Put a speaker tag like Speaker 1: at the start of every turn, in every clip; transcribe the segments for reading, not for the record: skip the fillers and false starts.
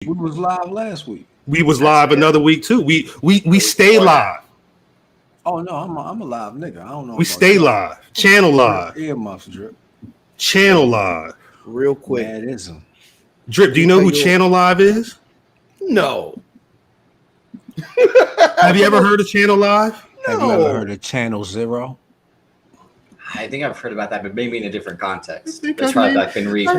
Speaker 1: We was live last week.
Speaker 2: We was live another week too. We stay live.
Speaker 1: Oh no, I'm a live nigga. I don't know.
Speaker 2: We stay live. Channel live.
Speaker 1: Earmuffs, Drip.
Speaker 2: Channel live.
Speaker 3: Real quick.
Speaker 1: That isn't.
Speaker 2: Drip, do you know who Channel Live is?
Speaker 3: No.
Speaker 2: Have you ever heard of Channel Live?
Speaker 1: No. Have you ever heard of Channel Zero?
Speaker 4: I think I've heard about that, but maybe in a different context.
Speaker 2: I
Speaker 4: That's probably like been
Speaker 2: think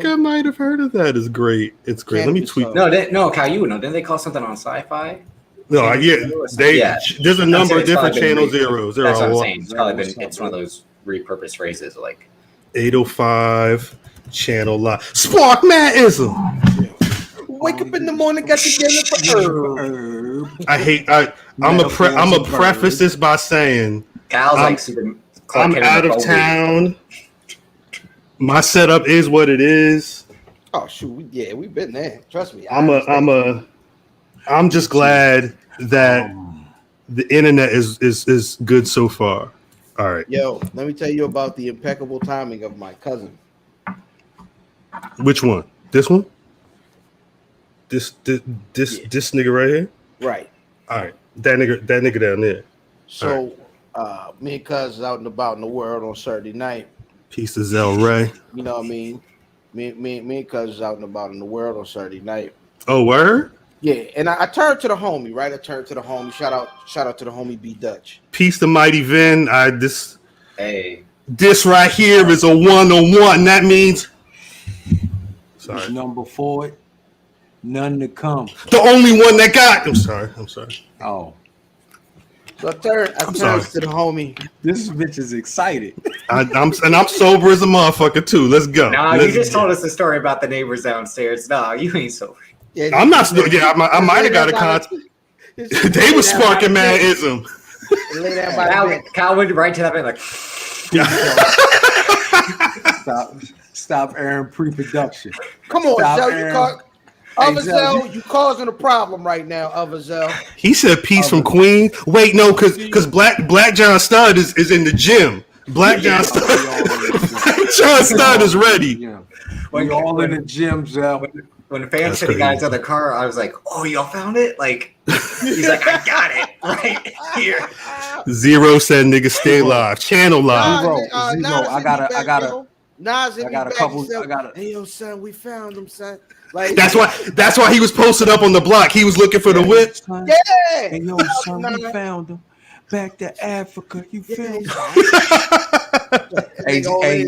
Speaker 2: I might have heard of that. It's great. It's great. Let me tweet.
Speaker 4: No, Kyle, you would know. Didn't they call something on Sci-Fi?
Speaker 2: No, there's a number of different Channel Zeros.
Speaker 4: That's what I'm saying. It's probably been. It's one of those repurposed phrases, like
Speaker 2: 805 Channel Live. Spark Mattism.
Speaker 3: Wake up in the morning, got to get for herb.
Speaker 2: I'm a preface this by saying
Speaker 4: Kyle's
Speaker 2: I'm out of town. My setup is what it is.
Speaker 3: Oh shoot, we've been there. Trust me.
Speaker 2: I'm just glad that the internet is good so far. All right.
Speaker 3: Yo, let me tell you about the impeccable timing of my cousin.
Speaker 2: Which one? This one? This nigga right here?
Speaker 3: Right.
Speaker 2: All right. That nigga down there.
Speaker 3: So me and cuz out and about in the world on Saturday night.
Speaker 2: Peace to Zell Ray.
Speaker 3: You know what I mean? Me and cuz out and about in the world on Saturday night.
Speaker 2: Oh, word?
Speaker 3: Yeah, and I turned to the homie, right? Shout out to the homie B Dutch.
Speaker 2: Peace to Mighty Vin. This right here is a 1-on-1. That means
Speaker 1: Number forward, none to come.
Speaker 2: The only one that got. I'm sorry.
Speaker 1: Oh.
Speaker 3: So I turned to the homie.
Speaker 1: This bitch is excited.
Speaker 2: I'm sober as a motherfucker too. Let's go.
Speaker 4: Nah, you just told us a story about the neighbors downstairs. Nah, you ain't sober.
Speaker 3: Yeah,
Speaker 2: I'm not. Yeah, I might have got a contact. They was sparking madism.
Speaker 4: Kyle went right to that bit like.
Speaker 1: Stop airing pre-production.
Speaker 3: Come on, Zell, you causing a problem right now, Zell.
Speaker 2: He said peace from Queen. Wait, no, because Black John Studd is in the gym. Black John Studd is ready.
Speaker 1: Yeah. We all in the gym, Zell.
Speaker 4: When the fans said he got into the car, I was like, "Oh, y'all found it!" Like he's like, "I got it right here."
Speaker 2: Zero said, "Nigga, stay live, channel live."
Speaker 1: Zero. I got a couple.
Speaker 3: Hey, yo, son, we found him, son. Like
Speaker 2: that's why he was posted up on the block. He was looking for the whip.
Speaker 3: Yeah.
Speaker 1: Hey, yo, son, we found him. Back to Africa. You found him.
Speaker 3: Hey,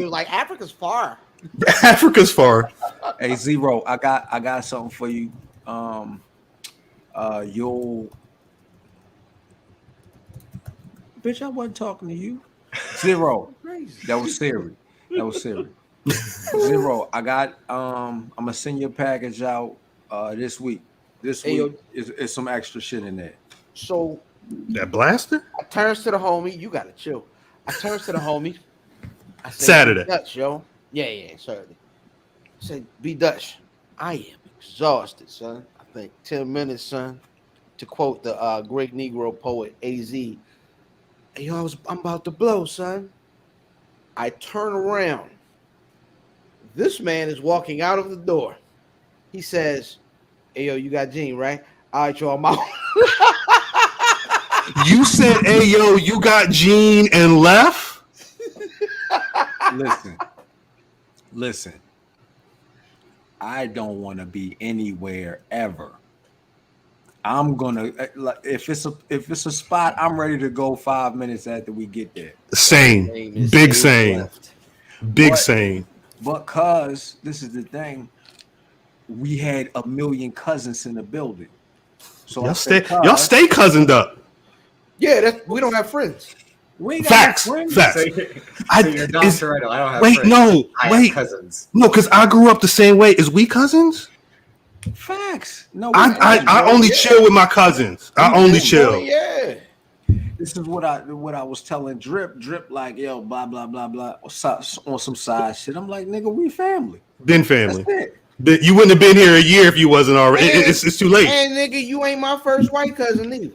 Speaker 3: like Africa's far.
Speaker 2: Africa's far.
Speaker 1: Hey, Zero, I got something for you. You'll bitch, I wasn't talking to you. Zero. That was Siri. Zero. I got I'm gonna send your package out this week. This week is some extra shit in there.
Speaker 3: So
Speaker 2: that blaster?
Speaker 3: I turns to the homie. You gotta chill. I turns to the homie. I say,
Speaker 2: Saturday.
Speaker 3: Dutch, yo. Yeah, Saturday. I said, B Dutch, I am exhausted, son. I think 10 minutes, son. To quote the great Negro poet AZ. Hey, yo, I'm about to blow, son. I turn around. This man is walking out of the door. He says, hey, yo, you got Gene, right? All right, yo, I'm out.
Speaker 2: You said, hey, yo, you got Gene and left?
Speaker 1: Listen. I don't want to be anywhere ever. I'm gonna if it's a spot, I'm ready to go 5 minutes after we get there.
Speaker 2: Same. Big same.
Speaker 1: But cause this is the thing, we had a million cousins in the building. So
Speaker 2: y'all stay cousined up.
Speaker 3: Yeah, we don't have friends.
Speaker 2: We facts.
Speaker 4: So you're not Toretto. I don't have friends. I have cousins.
Speaker 2: No, because I grew up the same way. Is we cousins?
Speaker 1: Facts. No,
Speaker 2: I only chill with my cousins. I only chill.
Speaker 3: Yeah.
Speaker 1: This is what I was telling Drip like, yo, blah blah blah blah on some side shit. I'm like, nigga, we family.
Speaker 2: Been family.
Speaker 1: That's it.
Speaker 2: You wouldn't have been here a year if you wasn't already. It's too late.
Speaker 3: And nigga, you ain't my first white cousin either.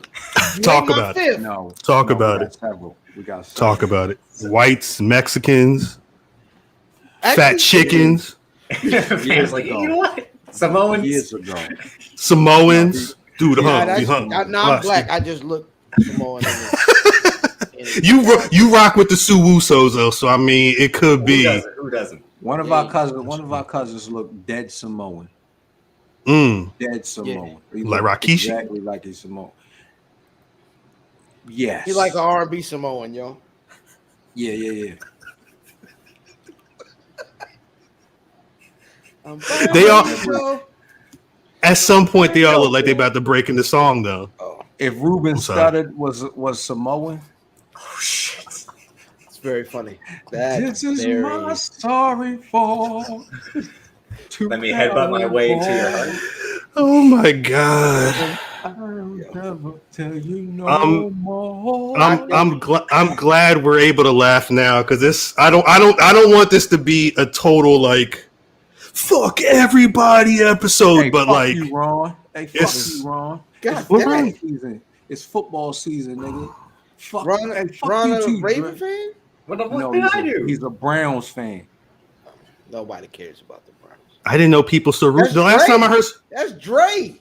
Speaker 2: Talk about it.
Speaker 1: No.
Speaker 2: Talk about it.
Speaker 1: We got
Speaker 2: talk about it. Whites, Mexicans, fat chickens.
Speaker 4: Like, you know what? Samoans.
Speaker 1: years ago.
Speaker 2: Samoans, dude.
Speaker 3: I'm black. I just look Samoan.
Speaker 2: You rock with the Sioux Usos though, so I mean, it could be.
Speaker 4: Who doesn't?
Speaker 1: One of our cousins look dead Samoan. Dead Samoan.
Speaker 2: Yeah. Like Rikishi?
Speaker 1: Exactly like a Samoan. Yes.
Speaker 3: He like an R&B Samoan, yo.
Speaker 1: Yeah.
Speaker 2: They all at some point they all look like they about to break into song though.
Speaker 1: If Ruben Studdard was Samoan,
Speaker 4: oh shit.
Speaker 3: Very funny.
Speaker 1: This is my story for.
Speaker 4: Let me headbutt my way into your heart.
Speaker 2: Oh my god!
Speaker 1: I'll never tell you no more.
Speaker 2: I'm glad we're able to laugh now because this I don't want this to be a total like fuck everybody episode,
Speaker 1: hey,
Speaker 2: but
Speaker 1: fuck
Speaker 2: like
Speaker 1: you, Ron. Hey, fuck you, Ron.
Speaker 3: God,
Speaker 1: it's football season, nigga. Fuck,
Speaker 3: Ron,
Speaker 1: hey, fuck
Speaker 3: Ron
Speaker 1: you too,
Speaker 3: a Raven fan?
Speaker 4: What the fuck did I do?
Speaker 1: He's a Browns fan.
Speaker 3: Nobody cares about the Browns.
Speaker 2: I didn't know people still root. The last time I heard
Speaker 3: that's Dre.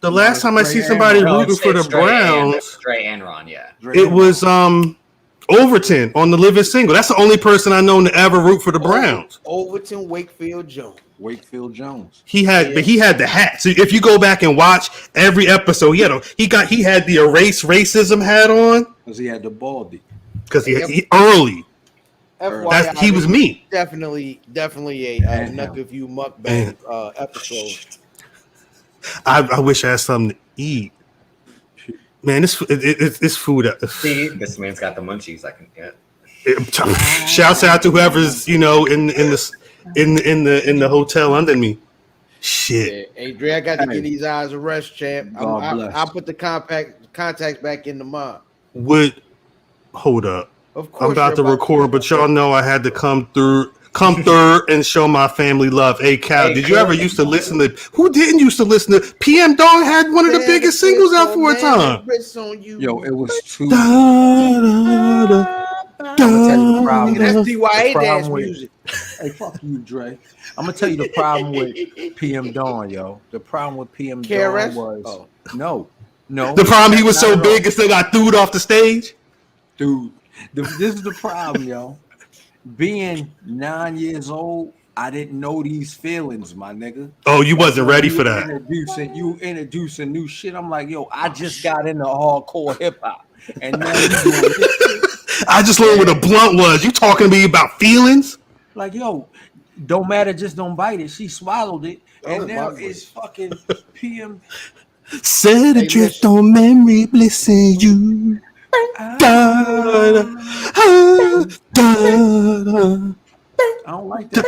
Speaker 2: The last time I see somebody rooting for the Browns,
Speaker 4: Dre and Ron, yeah.
Speaker 2: It was Overton on the Living Single. That's the only person I know to ever root for the Browns.
Speaker 3: Overton Wakefield Jones.
Speaker 2: He had the hat. So if you go back and watch every episode, he had the erase racism hat on
Speaker 1: because he had the baldy.
Speaker 2: Because he early.
Speaker 3: FYI,
Speaker 2: he was me.
Speaker 3: Definitely a Knuck of You mukbang episode.
Speaker 2: I wish I had something to eat. Man, it's food.
Speaker 4: See, this man's got the munchies. I can get.
Speaker 2: Shouts out to whoever's in the hotel under me. Shit.
Speaker 3: Hey, Dre, I got to get these eyes a rest, champ. I'll put the contacts back in the mob.
Speaker 2: Hold up.
Speaker 3: Of course,
Speaker 2: I'm about to record, but y'all know I had to come through and show my family love. Hey, Cal, did you ever used to listen to? Who didn't used to listen to? PM Dog had one of the biggest singles out for a time.
Speaker 1: Yo, it was too.
Speaker 3: I'm gonna tell you the problem. That's TYA dance music.
Speaker 1: Hey, fuck you, Dre. I'm gonna tell you the problem with PM Dawn, yo. The problem with PM Dawn was no.
Speaker 2: The problem he was so big and still got thewed off the stage.
Speaker 1: Dude, this is the problem, yo. Being 9 years old, I didn't know these feelings, my nigga.
Speaker 2: Oh, you wasn't ready for that.
Speaker 1: You introducing new shit. I'm like, yo, I just got into hardcore hip hop, and now you doing this shit.
Speaker 2: I just learned what a blunt was. You talking to me about feelings?
Speaker 1: Like, yo, don't matter, just don't bite it. She swallowed it, and now it's fucking PM.
Speaker 2: Set adrift on memory, blessing you. I
Speaker 1: don't like that.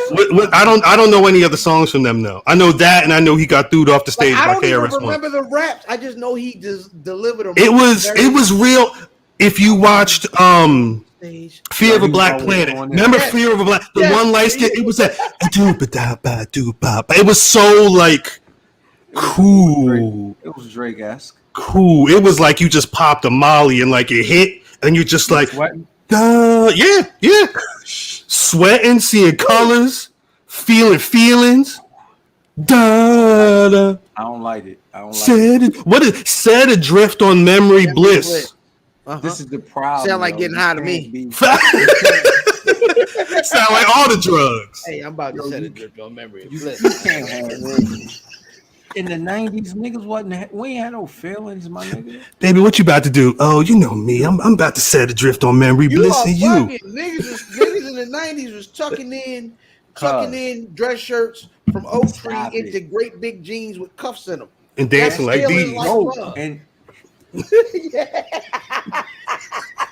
Speaker 2: I don't know any other songs from them though. I know that, and I know he got thewed off the stage by KRS-One. I don't even remember
Speaker 3: the raps. I just know he just delivered them.
Speaker 2: It was real. If you watched Fear of a Black Planet, remember Fear of a Black? The one light skin. It was a It was so like cool.
Speaker 1: It was Drake-esque.
Speaker 2: Cool. It was like you just popped a Molly and like it hit, and you just like, yeah, sweating, seeing colors, feeling feelings.
Speaker 1: I don't like it.
Speaker 2: What is set adrift on memory bliss?
Speaker 1: This is the problem.
Speaker 3: Sound like getting high to me.
Speaker 2: Sound like all the drugs.
Speaker 3: Hey, I'm about to set adrift on memory bliss.
Speaker 1: You can't have it. In the 90s, niggas we ain't had no feelings, my nigga.
Speaker 2: Baby, what you about to do? Oh, you know me. I'm about to set adrift on memory bliss and you.
Speaker 3: Niggas in the 90s was tucking in dress shirts from Oak Tree into great big jeans with cuffs in them.
Speaker 2: And dancing like these.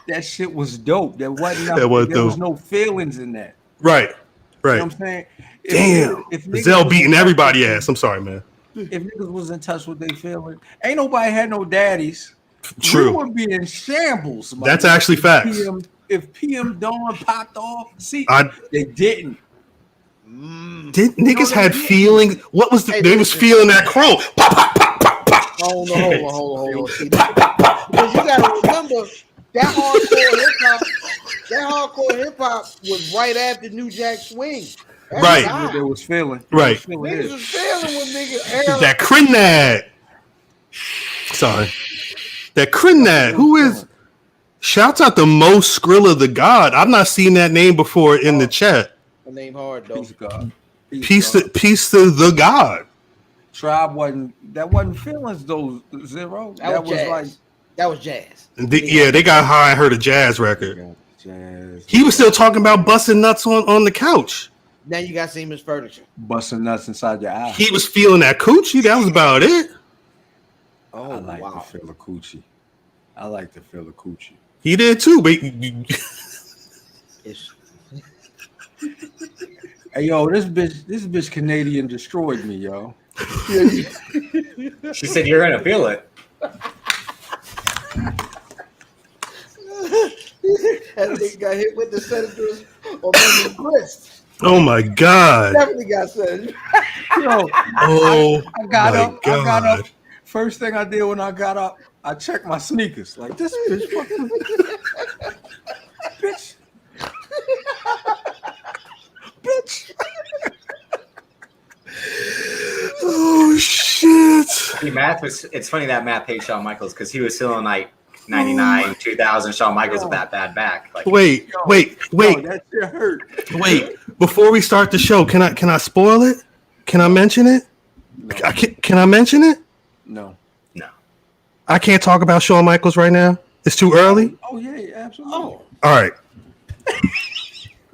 Speaker 1: That shit was dope. There was no feelings in that.
Speaker 2: Right.
Speaker 1: You know what I'm saying?
Speaker 2: If Zell beating everybody ass. I'm sorry, man.
Speaker 1: If niggas was in touch with their feelings, ain't nobody had no daddies.
Speaker 2: True.
Speaker 1: We would be in shambles.
Speaker 2: That's actually facts.
Speaker 1: If PM Dawn popped off, they didn't.
Speaker 2: Niggas had feelings. What was they was feeling that crow? Pop, pop, pop, pop, pop.
Speaker 3: Hold on. Because you gotta remember that hardcore hip hop was right after New Jack Swing.
Speaker 2: Right.
Speaker 1: What they was feeling.
Speaker 2: Right.
Speaker 3: Niggas was feeling with niggas.
Speaker 2: That Crinad. Sorry. That Crinad. Who is? Shouts out to Mo Skrilla the God. I've not seen that name before in the chat.
Speaker 3: The name hard though.
Speaker 1: Peace, God.
Speaker 2: Peace to the God.
Speaker 1: Tribe wasn't feelings though, Zero.
Speaker 3: That was like that was jazz.
Speaker 2: They got high and heard a jazz record.
Speaker 1: Jazz.
Speaker 2: He was still talking about busting nuts on the couch.
Speaker 3: Now you got Siemens furniture.
Speaker 1: Busting nuts inside your eye.
Speaker 2: He was feeling that coochie. That was about it.
Speaker 3: Oh,
Speaker 1: I like to feel a coochie. I like to feel a coochie.
Speaker 2: He did too, but
Speaker 1: hey yo, this bitch Canadian destroyed me, yo.
Speaker 4: She said you're gonna feel it.
Speaker 3: That nigga got hit with the senators on the wrist.
Speaker 2: oh my God.
Speaker 3: Definitely got senators.
Speaker 1: Yo,
Speaker 2: I
Speaker 1: got up. First thing I did when I got up, I checked my sneakers. Like this bitch fucking bitch. Bitch.
Speaker 2: Oh shit.
Speaker 4: See, it's funny that Matt paid Shawn Michaels because he was feeling like 99, 2000. Shawn Michaels with that bad back. Like,
Speaker 2: Wait.
Speaker 1: Yo, that shit hurt.
Speaker 2: Wait, before we start the show, can I spoil it? Can I mention it?
Speaker 1: No.
Speaker 2: Can I mention it?
Speaker 1: No.
Speaker 2: I can't talk about Shawn Michaels right now. It's too early.
Speaker 1: Oh yeah, absolutely.
Speaker 3: Oh,
Speaker 2: All right.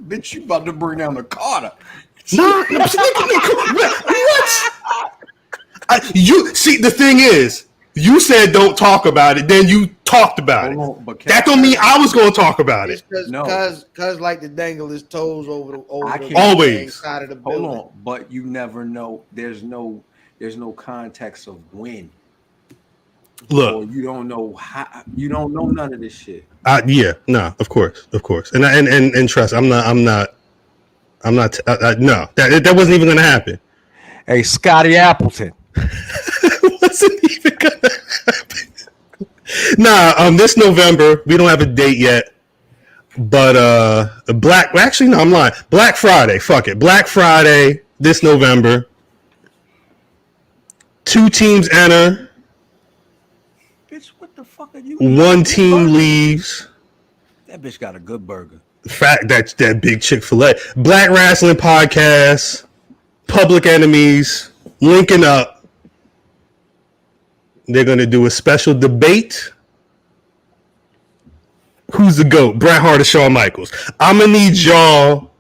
Speaker 1: Bitch, you about to bring down the Carter.
Speaker 2: No, what? You see, the thing is, you said don't talk about it, then you talked about it. That don't mean I was going to talk about it.
Speaker 3: Cause like to dangle his toes over the
Speaker 2: always
Speaker 3: side of the building.
Speaker 1: Hold on, but you never know. There's no context of when.
Speaker 2: Look,
Speaker 1: or you don't know how. You don't know none of this shit.
Speaker 2: Yeah, no, of course, and trust. I'm not. No, that wasn't even going to happen.
Speaker 1: Hey, Scotty Appleton.
Speaker 2: Wasn't even going to happen. Nah, this November we don't have a date yet, but I'm lying. Black Friday. Fuck it. Black Friday this November. 2 teams enter.
Speaker 1: Bitch, what the fuck are you?
Speaker 2: 1 team leaves.
Speaker 1: That bitch got a good burger.
Speaker 2: Fact that big Chick-fil-A. Black Rasslin Podcast. Public Enemies linking up. They're gonna do a special debate. Who's the GOAT? Bret Hart or Shawn Michaels? I'm gonna need y'all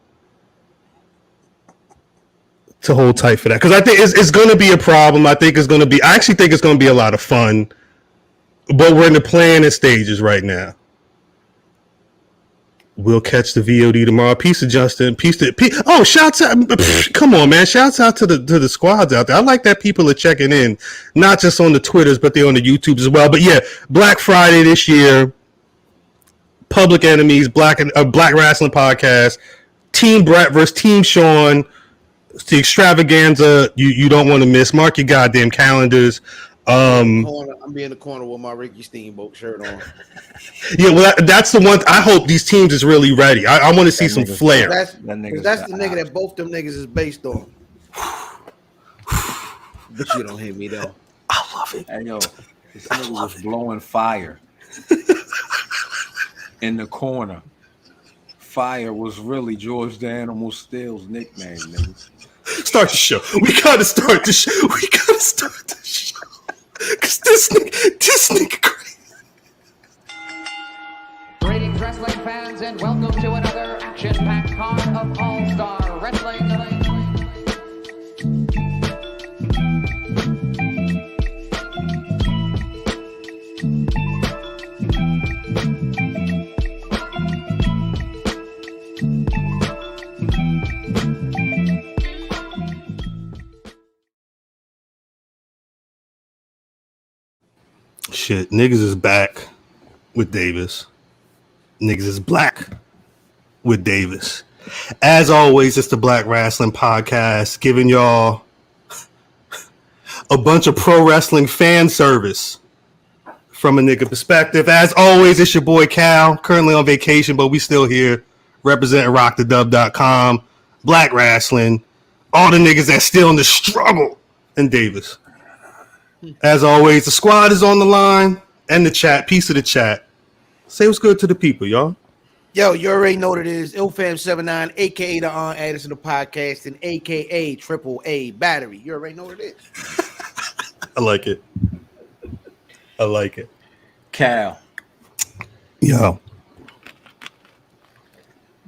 Speaker 2: to hold tight for that because I think it's going to be a problem. I actually think it's going to be a lot of fun, but we're in the planning stages right now. We'll catch the VOD tomorrow. Peace to Justin. Shouts out! Come on, man! Shouts out to the squads out there. I like that people are checking in, not just on the Twitters, but they're on the YouTubes as well. But yeah, Black Friday this year. Public Enemies, Black Rasslin Podcast, Team Brett versus Team Sean. It's the extravaganza you don't want to miss. Mark your goddamn calendars.
Speaker 3: I'm be in the corner with my Ricky Steamboat shirt on.
Speaker 2: Yeah, well, that's the one. I hope these teams is really ready. I want to see some flair.
Speaker 3: That's the nigga that both them niggas is based on. But you don't hit me though.
Speaker 2: I love it.
Speaker 1: Hey, yo, this nigga was blowing fire in the corner. Fire was really George the Animal Steele's nickname, nigga.
Speaker 2: Start the show. We gotta start the show. Cause this nigga crazy.
Speaker 5: Greetings, wrestling fans, and welcome to another action-packed card of All-Star Wrestling.
Speaker 2: Shit, niggas is back with Davis. Niggas is black with Davis. As always, it's the Black Rasslin Podcast, giving y'all a bunch of pro wrestling fan service from a nigga perspective. As always, it's your boy Cal, currently on vacation, but we still here representing rockthedub.com. Black Rasslin, all the niggas that's still in the struggle in Davis. As always, the squad is on the line and the chat. Piece of the chat. Say what's good to the people, y'all.
Speaker 3: Yo, you already know what it is. IlFam79, aka the On Addison of the podcast, and aka Triple A Battery. You already know what it is.
Speaker 2: I like it. I like it.
Speaker 1: Cal,
Speaker 2: Yo.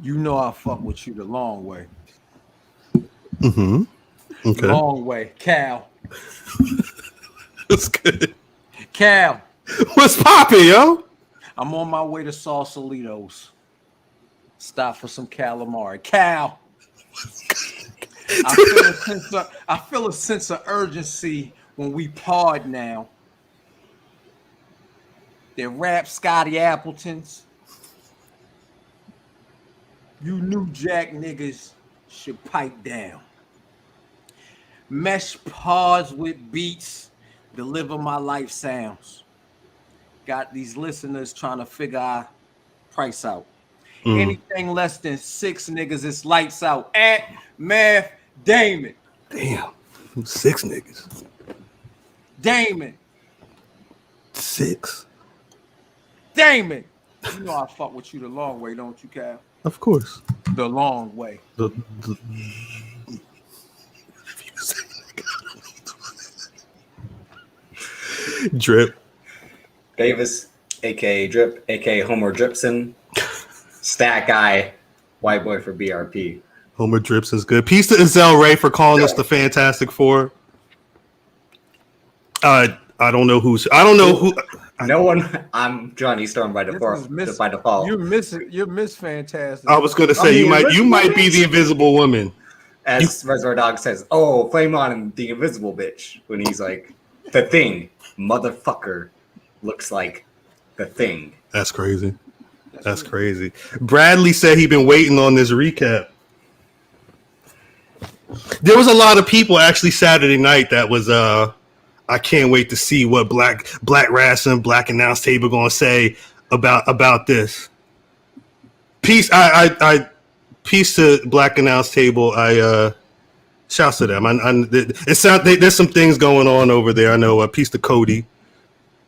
Speaker 1: you know I fuck with you the long way.
Speaker 2: Mm-hmm. Okay.
Speaker 1: Long way. Cal.
Speaker 2: That's good.
Speaker 1: Cal.
Speaker 2: What's poppin', yo?
Speaker 1: I'm on my way to Sausalitos. Stop for some calamari. Cal. I feel a sense of urgency when we pod now. They're rap Scotty Appletons. You New Jack niggas should pipe down. Mesh pods with beats, deliver my life sounds. Got these listeners trying to figure our price out. Anything less than 6 niggas, it's lights out. At Math Damon.
Speaker 2: Damn. 6 niggas.
Speaker 1: Damon.
Speaker 2: 6.
Speaker 1: Damon. You know I fuck with you the long way, don't you, Cal?
Speaker 2: Of course.
Speaker 1: The long way.
Speaker 2: Drip.
Speaker 4: Davis, aka Drip, aka Homer Dripson, Stat Guy, White Boy for BRP.
Speaker 2: Homer Drips is good. Peace to Izzel Ray for calling us the Fantastic Four. I don't know who.
Speaker 4: No one. I'm Johnny Storm by default. By default,
Speaker 1: You're Miss Fantastic.
Speaker 2: I was gonna say you might be the Invisible Woman.
Speaker 4: as Reservoir Dog says, "Oh, flame on the Invisible Bitch," when he's like, "The Thing, motherfucker, looks like the Thing."
Speaker 2: That's crazy. That's crazy. Bradley said he'd been waiting on this recap. There was a lot of people actually Saturday night that was I can't wait to see what Black Rasslin, Black Announce Table gonna say about this. Peace peace to Black Announce Table. I shouts to them. There's some things going on over there. I know. Peace to Cody.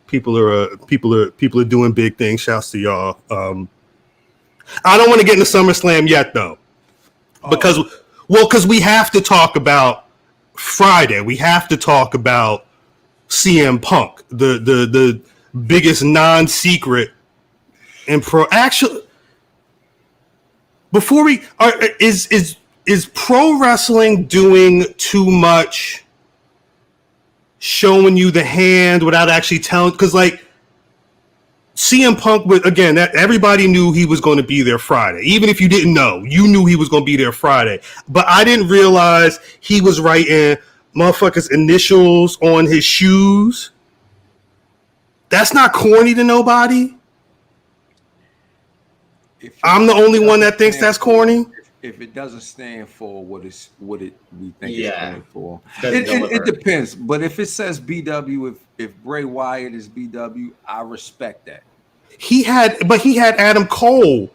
Speaker 2: People are doing big things. Shouts to y'all. I don't want to get into SummerSlam yet though, because we have to talk about Friday. We have to talk about CM Punk, the biggest non-secret in pro. Actually, before we is pro wrestling doing too much, showing you the hand without actually telling? Because like CM Punk, again, that everybody knew he was going to be there Friday. Even if you didn't know, you knew he was going to be there Friday. But I didn't realize he was writing motherfuckers' initials on his shoes. That's not corny to nobody. I'm the only one that thinks that's corny.
Speaker 1: If it doesn't stand for what we think it stands for,
Speaker 4: Doesn't
Speaker 1: it depends. But if it says BW, if Bray Wyatt is BW, I respect that.
Speaker 2: He had Adam Cole.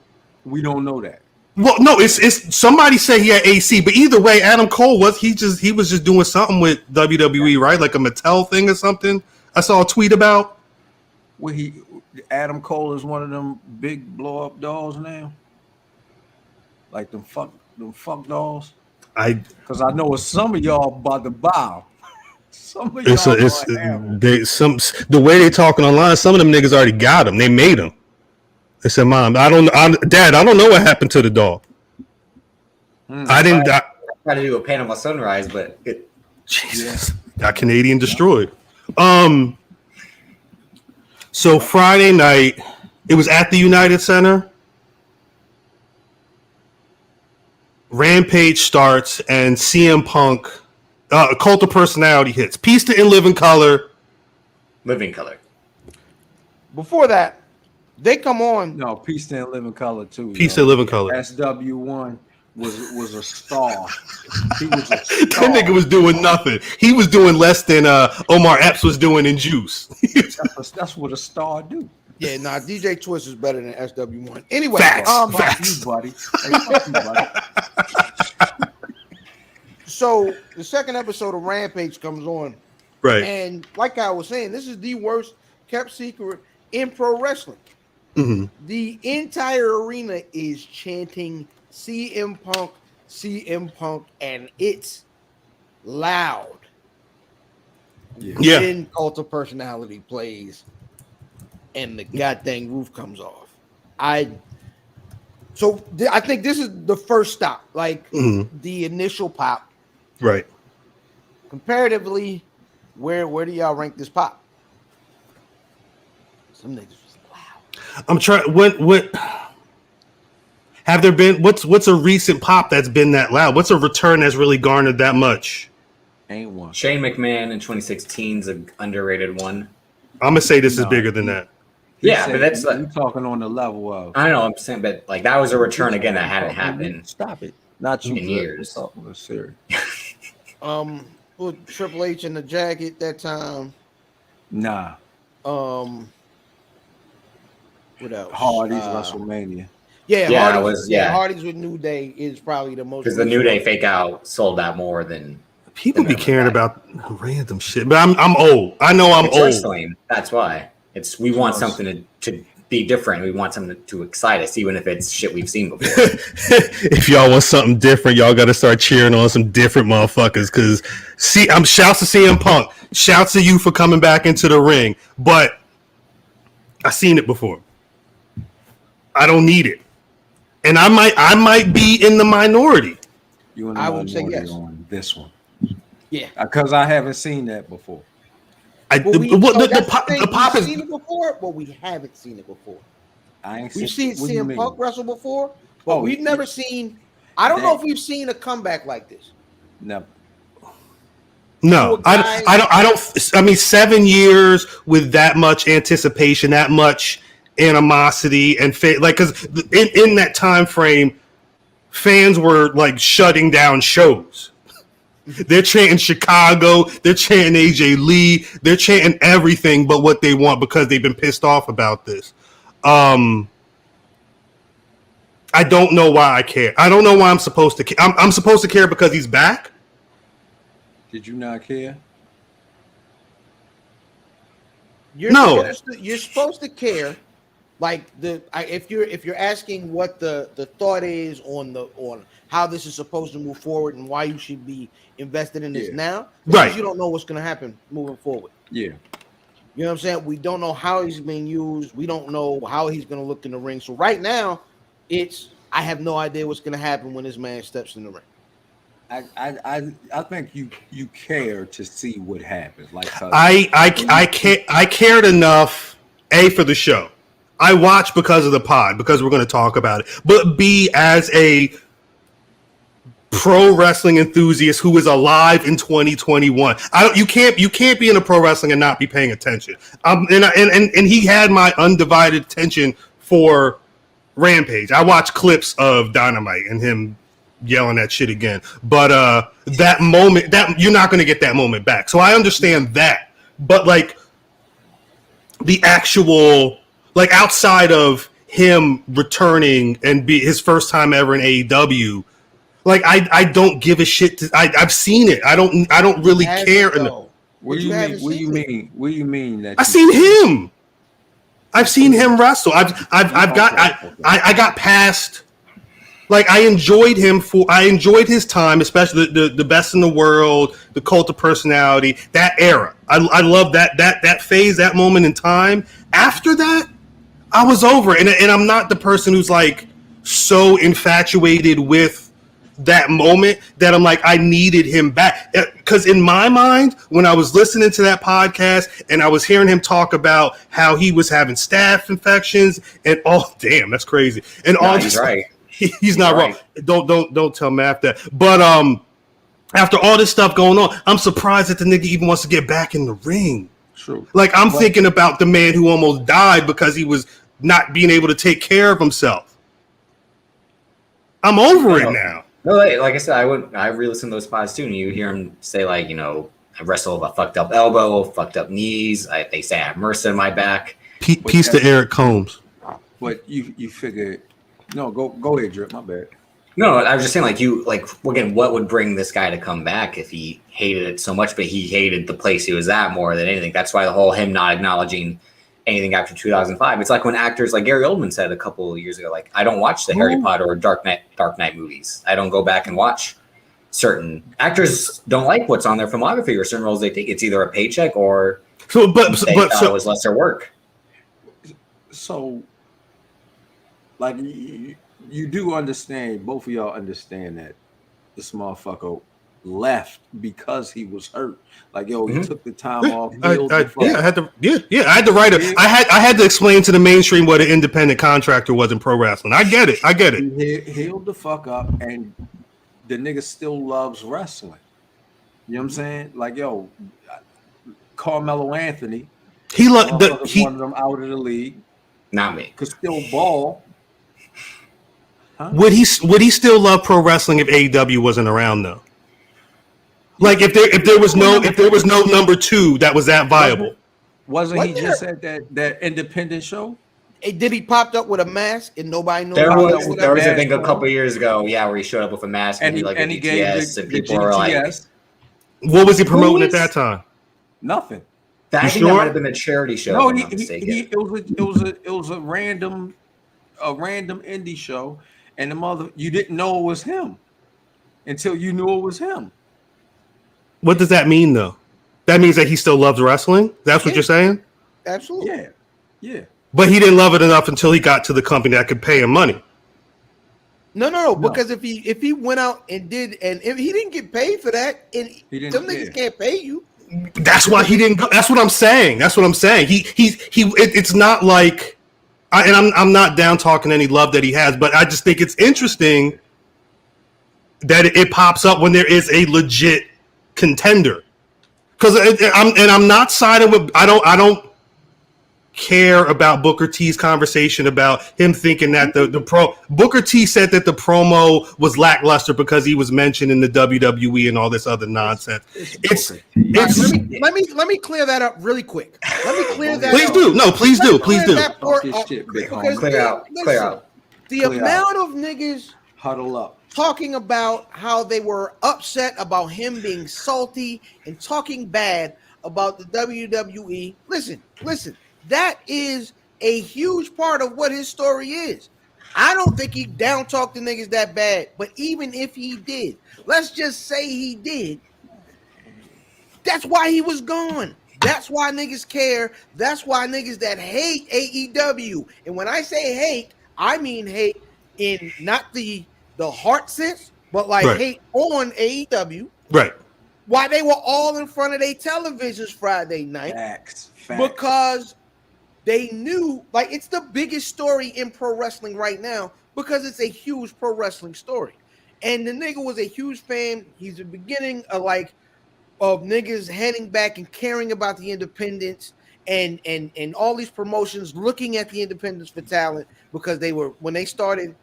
Speaker 1: We don't know that.
Speaker 2: Well, no, it's somebody said he had AC, but either way, Adam Cole was just doing something with WWE, right? Like a Mattel thing or something. I saw a tweet about.
Speaker 1: Well, Adam Cole is one of them big blow up dolls now. Like them fuck dolls. Because I know some of y'all about to bow. Some of y'all
Speaker 2: the way they talking online. Some of them niggas already got them. They made them. They said, "Mom, Dad, I don't know what happened to the doll. I didn't. I
Speaker 4: tried to do a Panama Sunrise, but
Speaker 2: Jesus got Canadian destroyed." So Friday night, it was at the United Center. Rampage starts and CM Punk, Cult of Personality hits. Peace to In Living Color.
Speaker 4: Living Color.
Speaker 3: Before that, they come on.
Speaker 1: No, Peace to In Living Color too.
Speaker 2: Peace to Living Color.
Speaker 1: SW1 was a star. He was a
Speaker 2: That
Speaker 1: star.
Speaker 2: nigga was doing nothing. He was doing less than Omar Epps was doing in Juice.
Speaker 1: That's what a star do.
Speaker 3: Yeah, nah, DJ Twist is better than SW1. Anyway,
Speaker 2: Facts.
Speaker 1: Fuck you, buddy. Hey, fuck you, buddy.
Speaker 3: So the second episode of Rampage comes on,
Speaker 2: Right.
Speaker 3: and like I was saying, this is the worst kept secret in pro wrestling.
Speaker 2: Mhm.
Speaker 3: The entire arena is chanting CM Punk, and it's loud.
Speaker 2: Yeah.
Speaker 3: Then Cult of Personality plays, and the goddamn roof comes off. I think this is the first stop, like the initial pop.
Speaker 2: Right.
Speaker 3: Comparatively, where do y'all rank this pop? Some niggas was loud.
Speaker 2: I'm trying. What have there been? What's a recent pop that's been that loud? What's a return that's really garnered that much?
Speaker 1: Ain't one.
Speaker 4: Shane McMahon in 2016 is an underrated one.
Speaker 2: I'm gonna say this is bigger than that.
Speaker 4: Yeah, but that's
Speaker 1: you talking on the level of.
Speaker 4: I don't know. I'm saying, but like that was a return again that hadn't happened.
Speaker 1: Stop it! Not you
Speaker 4: in years.
Speaker 1: Serious.
Speaker 3: With Triple H in the jacket that time.
Speaker 1: Nah.
Speaker 3: What else?
Speaker 1: Hardy's WrestleMania.
Speaker 3: Yeah,
Speaker 4: Hardy's,
Speaker 3: Hardy's with New Day is probably the most,
Speaker 4: because the New Day fake out sold out more than
Speaker 2: people be caring about random shit. But I'm old. I know I'm
Speaker 4: it's
Speaker 2: old.
Speaker 4: Wrestling. That's why we want something to be different. We want something to excite us, even if it's shit we've seen before.
Speaker 2: If y'all want something different, y'all got to start cheering on some different motherfuckers. Because shouts to CM Punk, shouts to you for coming back into the ring. But I seen it before. I don't need it, and I might be in the minority.
Speaker 1: You and
Speaker 3: I would say yes
Speaker 1: on this one.
Speaker 3: Yeah,
Speaker 1: because I haven't seen that before.
Speaker 2: The pop is
Speaker 3: seen it before, but we haven't seen it before. We've
Speaker 1: seen
Speaker 3: CM Punk wrestle before, but we've never seen. I don't know if we've seen a comeback like this.
Speaker 1: Never.
Speaker 2: No, I don't. I mean, 7 years with that much anticipation, that much animosity, and because in that time frame, fans were like shutting down shows. They're chanting Chicago. They're chanting AJ Lee. They're chanting everything but what they want because they've been pissed off about this. I don't know why I care. I don't know why I'm supposed to care. I'm supposed to care because he's back.
Speaker 1: Did you not care?
Speaker 3: You're supposed to care. Like if you're asking what the thought is on how this is supposed to move forward and why you should be invested in this now, because you don't know what's going to happen moving forward.
Speaker 1: Yeah,
Speaker 3: you know what I'm saying. We don't know how he's being used. We don't know how he's going to look in the ring. So right now, I have no idea what's going to happen when this man steps in the ring.
Speaker 1: I think you care to see what happens. Like
Speaker 2: I cared enough for the show. I watch because of the pod, because we're going to talk about it. But B, as a pro wrestling enthusiast who is alive in 2021, you can't be in a pro wrestling and not be paying attention. And he had my undivided attention for Rampage. I watched clips of Dynamite and him yelling that shit again. But that moment, that you're not going to get that moment back. So I understand that. But like the actual, like outside of him returning and be his first time ever in AEW, like I don't give a shit. I've seen it. I don't really care.
Speaker 1: What do you mean that
Speaker 2: I've seen him? I've seen him wrestle. I got past. Like I enjoyed his time, especially the best in the world, the Cult of Personality, that era. I love that phase, that moment in time. After that, I was over it. And I'm not the person who's like so infatuated with that moment that I'm like, I needed him back. Because in my mind, when I was listening to that podcast and I was hearing him talk about how he was having staph infections and damn, that's crazy. And all
Speaker 4: he's right.
Speaker 2: He's not wrong. Don't tell Matt that. But after all this stuff going on, I'm surprised that the nigga even wants to get back in the ring.
Speaker 1: True.
Speaker 2: Like I'm thinking about the man who almost died because he was not being able to take care of himself. I'm over it now.
Speaker 4: No, like I said, I re-listen to those pods too, and you hear him say like, I wrestle with a fucked up elbow, fucked up knees. They say I have MRSA in my back.
Speaker 2: Peace to Eric Combs.
Speaker 1: But you figured. No, go ahead, Drip. My bad.
Speaker 4: No, I was just saying, again, what would bring this guy to come back if he hated it so much, but he hated the place he was at more than anything? That's why the whole him not acknowledging anything after 2005. It's like when actors like Gary Oldman said a couple of years ago, like, I don't watch the Harry Potter or Dark Knight movies. I don't go back and watch certain actors. Don't like what's on their filmography or certain roles they take. It's either a paycheck or it was lesser work.
Speaker 1: So, like, you do understand, both of y'all understand that this motherfucker left because he was hurt. Like, yo, he took the time off.
Speaker 2: I had to write it. I had to explain to the mainstream what an independent contractor was in pro wrestling. I get it.
Speaker 1: He healed the fuck up, and the nigga still loves wrestling. You know what I'm saying? Like, yo, Carmelo Anthony, one of them out of the league.
Speaker 4: Not me.
Speaker 1: Could still ball. Huh?
Speaker 2: Would he still love pro wrestling if AEW wasn't around though? Like if there was no number 2 that was that viable.
Speaker 1: Wasn't he just at that independent show?
Speaker 3: Did he popped up with a mask and nobody knew?
Speaker 4: There was I think a couple years ago, where he showed up with a mask and he gave and people were like,
Speaker 2: what was he promoting at that time?
Speaker 1: Nothing.
Speaker 4: I think that might have been a charity show.
Speaker 1: No, it was a random indie show, and you didn't know it was him until you knew it was him.
Speaker 2: What does that mean, though? That means that he still loves wrestling? That's what you're saying?
Speaker 3: Absolutely.
Speaker 1: Yeah.
Speaker 2: But he didn't love it enough until he got to the company that could pay him money.
Speaker 3: No. Because if he went out and did, and if he didn't get paid for that, and some niggas can't pay you.
Speaker 2: That's why he didn't go. That's what I'm saying. It's not like, I'm not down talking any love that he has, but I just think it's interesting that it pops up when there is a legit contender. Because I'm not siding with. I don't care about Booker T's conversation about him thinking that Booker T said that the promo was lackluster because he was mentioned in the WWE and all this other nonsense.
Speaker 3: Let me clear that up really quick.
Speaker 2: Please do.
Speaker 4: Clear out.
Speaker 3: The amount of niggas
Speaker 1: huddle up
Speaker 3: talking about how they were upset about him being salty and talking bad about the WWE. Listen. That is a huge part of what his story is. I don't think he down talked the niggas that bad, but even if he did, let's just say he did, that's why he was gone. That's why niggas care. That's why niggas that hate AEW. And when I say hate, I mean hate in not the heart sense, but like hate on AEW.
Speaker 2: Right.
Speaker 3: Why they were all in front of their televisions Friday night.
Speaker 1: Facts.
Speaker 3: Because they knew, like, it's the biggest story in pro wrestling right now because it's a huge pro wrestling story. And the nigga was a huge fan. He's the beginning of niggas heading back and caring about the independents and all these promotions looking at the independents for talent because they were, when they started,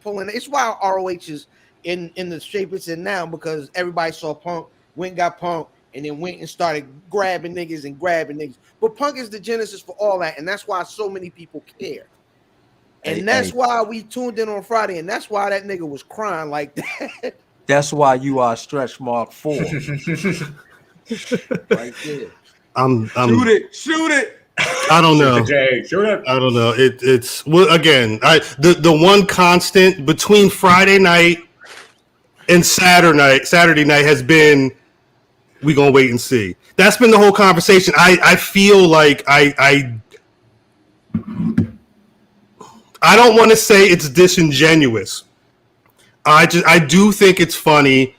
Speaker 3: pulling. It's why ROH is in the shape it's in now because everybody saw Punk, went and got Punk, and then went and started grabbing niggas. But Punk is the genesis for all that, and that's why so many people care. And that's why we tuned in on Friday, and that's why that nigga was crying like that.
Speaker 1: That's why you are stretch mark 4. Right there. Shoot it.
Speaker 2: I don't know.
Speaker 4: Shoot it.
Speaker 2: I don't know. It's again. The one constant between Friday night and Saturday night has been, we gonna wait and see. That's been the whole conversation. I feel like I don't want to say it's disingenuous. I do think it's funny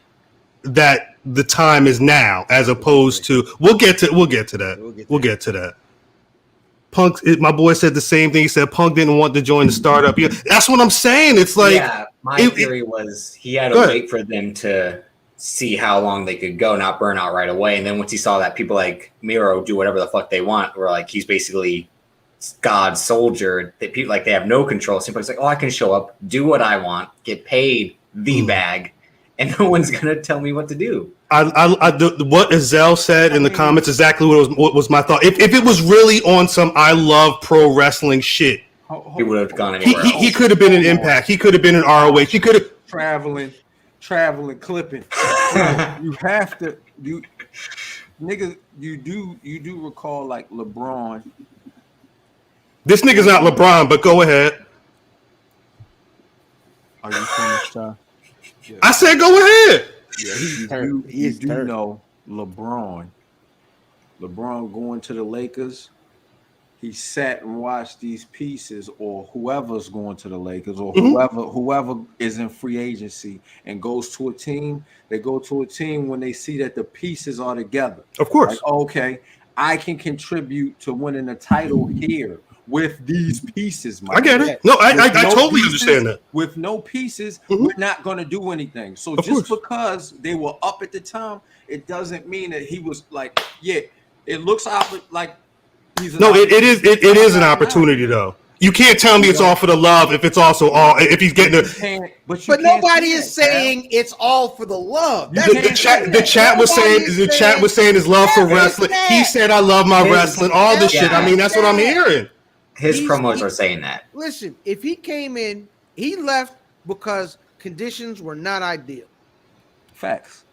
Speaker 2: that the time is now as opposed to we'll get to that. Punk, my boy said the same thing. He said Punk didn't want to join the startup. Yeah, that's what I'm saying. It's like
Speaker 4: my theory was he had to wait for them to see how long they could go, not burn out right away. And then once he saw that people like Miro do whatever the fuck they want, or like he's basically God's soldier, that people like they have no control. Simply it's like, I can show up, do what I want, get paid the bag, and no one's gonna tell me what to do. What Azelle said in the comments exactly what was my thought. If it was really on some I love pro wrestling shit, he would have gone anywhere else.
Speaker 2: He could have been an Impact. He could have been an ROH. He could have.
Speaker 1: traveling, clipping. You have to do, nigga. You do recall like LeBron.
Speaker 2: This nigga's not LeBron, but go ahead.
Speaker 1: Are you finished, Ty?
Speaker 2: Yeah. I said go ahead.
Speaker 1: Yeah, you do know LeBron. LeBron going to the Lakers. He sat and watched these pieces, or whoever's going to the Lakers, or whoever is in free agency and goes to a team. They go to a team when they see that the pieces are together.
Speaker 2: Of course.
Speaker 1: Like, okay, I can contribute to winning a title here with these pieces.
Speaker 2: I get it. No, I totally understand that.
Speaker 1: With no pieces, we're not going to do anything. So just because they were up at the time, it doesn't mean that he was like, yeah, it looks like.
Speaker 2: It is an opportunity though. You can't tell me it's all for the love if it's also all if he's getting
Speaker 3: but nobody is saying it's all for the love.
Speaker 2: The chat was saying his love for wrestling. He said I love my wrestling, all this shit. I mean, that's what I'm hearing.
Speaker 4: His promos are saying that.
Speaker 3: Listen, if he came in, he left because conditions were not ideal.
Speaker 1: Facts.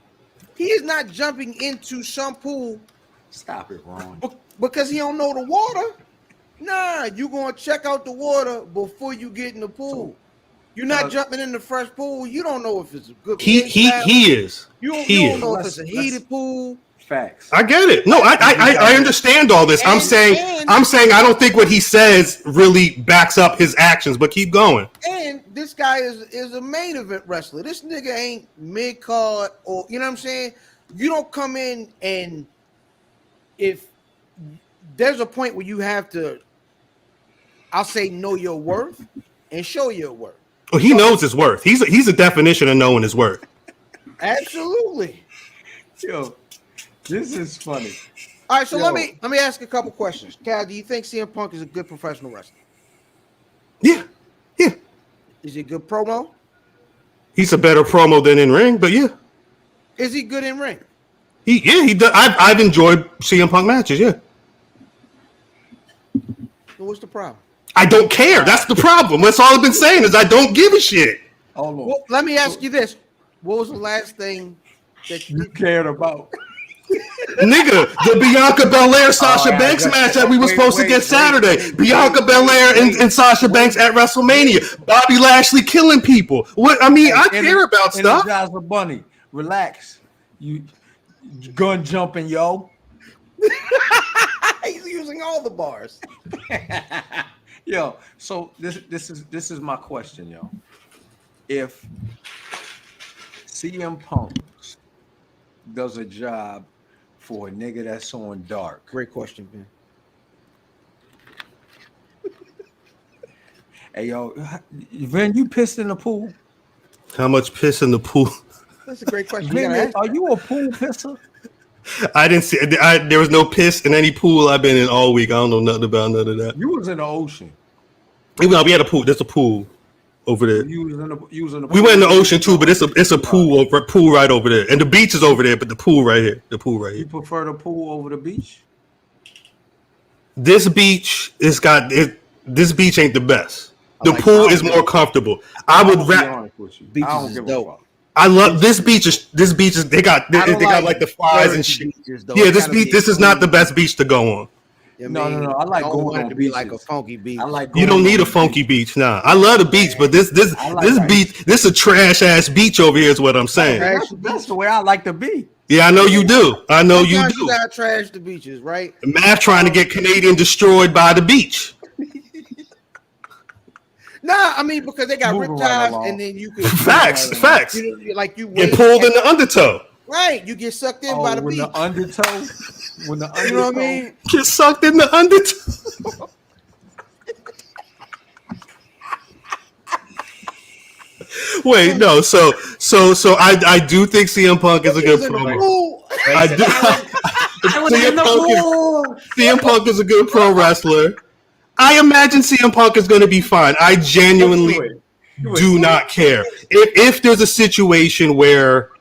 Speaker 3: He is not jumping into some pool.
Speaker 1: Stop it, Ron.
Speaker 3: Because he don't know the water. Nah, you gonna check out the water before you get in the pool. You're not jumping in the fresh pool. You don't know if it's a good.
Speaker 2: He is.
Speaker 3: You don't know if it's a heated pool.
Speaker 1: Facts.
Speaker 2: I get it. No, I understand all this. I'm saying I don't think what he says really backs up his actions. But keep going.
Speaker 3: And this guy is a main event wrestler. This nigga ain't mid card or you know what I'm saying. You don't come in and if there's a point where you have to, I'll say, know your worth and show your worth.
Speaker 2: Well, he knows his worth. He's a definition of knowing his worth.
Speaker 3: Absolutely.
Speaker 1: Yo, this is funny.
Speaker 3: All right, so let me ask a couple questions. Cal, do you think CM Punk is a good professional wrestler?
Speaker 2: Yeah.
Speaker 3: Is he a good promo?
Speaker 2: He's a better promo than in ring, but yeah.
Speaker 3: Is he good in ring?
Speaker 2: He does. I've enjoyed CM Punk matches. Yeah.
Speaker 3: What's the problem?
Speaker 2: I don't care. That's the problem. That's all I've been saying is I don't give a shit.
Speaker 1: Oh, Lord.
Speaker 3: Well, let me ask you this: what was the last thing that
Speaker 1: you cared about?
Speaker 2: Nigga, the Bianca Belair Sasha Banks match that we were supposed to get Saturday. Bianca Belair and Sasha Banks at WrestleMania. Bobby Lashley killing people. What I mean, I care about stuff.
Speaker 1: Energizer Bunny, relax. You gun jumping, yo.
Speaker 3: He's using all the bars.
Speaker 1: Yo, so this is my question, yo. If CM Punk does a job for a nigga that's on Dark.
Speaker 3: Great question, man.
Speaker 1: Hey, yo, Vin, you pissed in the pool?
Speaker 2: How much piss in the pool?
Speaker 3: That's a great question.
Speaker 1: Vin, are you a pool pisser?
Speaker 2: I didn't see. There was no piss in any pool I've been in all week. I don't know nothing about none of that.
Speaker 1: You was in the ocean.
Speaker 2: We had a pool. There's a pool over there.
Speaker 1: You was in the pool.
Speaker 2: We went in the ocean too, but it's a pool right over there, and the beach is over there, but the pool right here.
Speaker 1: You prefer the pool over the beach?
Speaker 2: This beach This beach ain't the best. The pool is more comfortable. I would rather.
Speaker 3: Beach is dope.
Speaker 2: I love this beach. This beach is they got like the flies and shit. Yeah, this is not the best beach to go on.
Speaker 1: No. I like going on
Speaker 3: to be like a funky beach.
Speaker 2: You don't need a funky beach. Nah, I love the beach, but this beach, this a trash ass beach over here is what I'm saying.
Speaker 1: That's the way I like to be.
Speaker 2: Yeah, I know you do. You
Speaker 3: gotta trash the beaches, right?
Speaker 2: Math trying to get Canadian destroyed by the beach.
Speaker 3: Nah, I mean because they got riptides, and then you can
Speaker 2: facts.
Speaker 3: You
Speaker 2: get pulled in the undertow.
Speaker 3: Right, you get sucked in by the beach.
Speaker 1: The undertow. You know
Speaker 3: what I mean?
Speaker 2: Get sucked in the undertow. Wait, no. So I do think CM Punk is a good promo. I do. CM Punk is a good pro wrestler. I imagine CM Punk is going to be fine. I genuinely do not care. If there's a situation where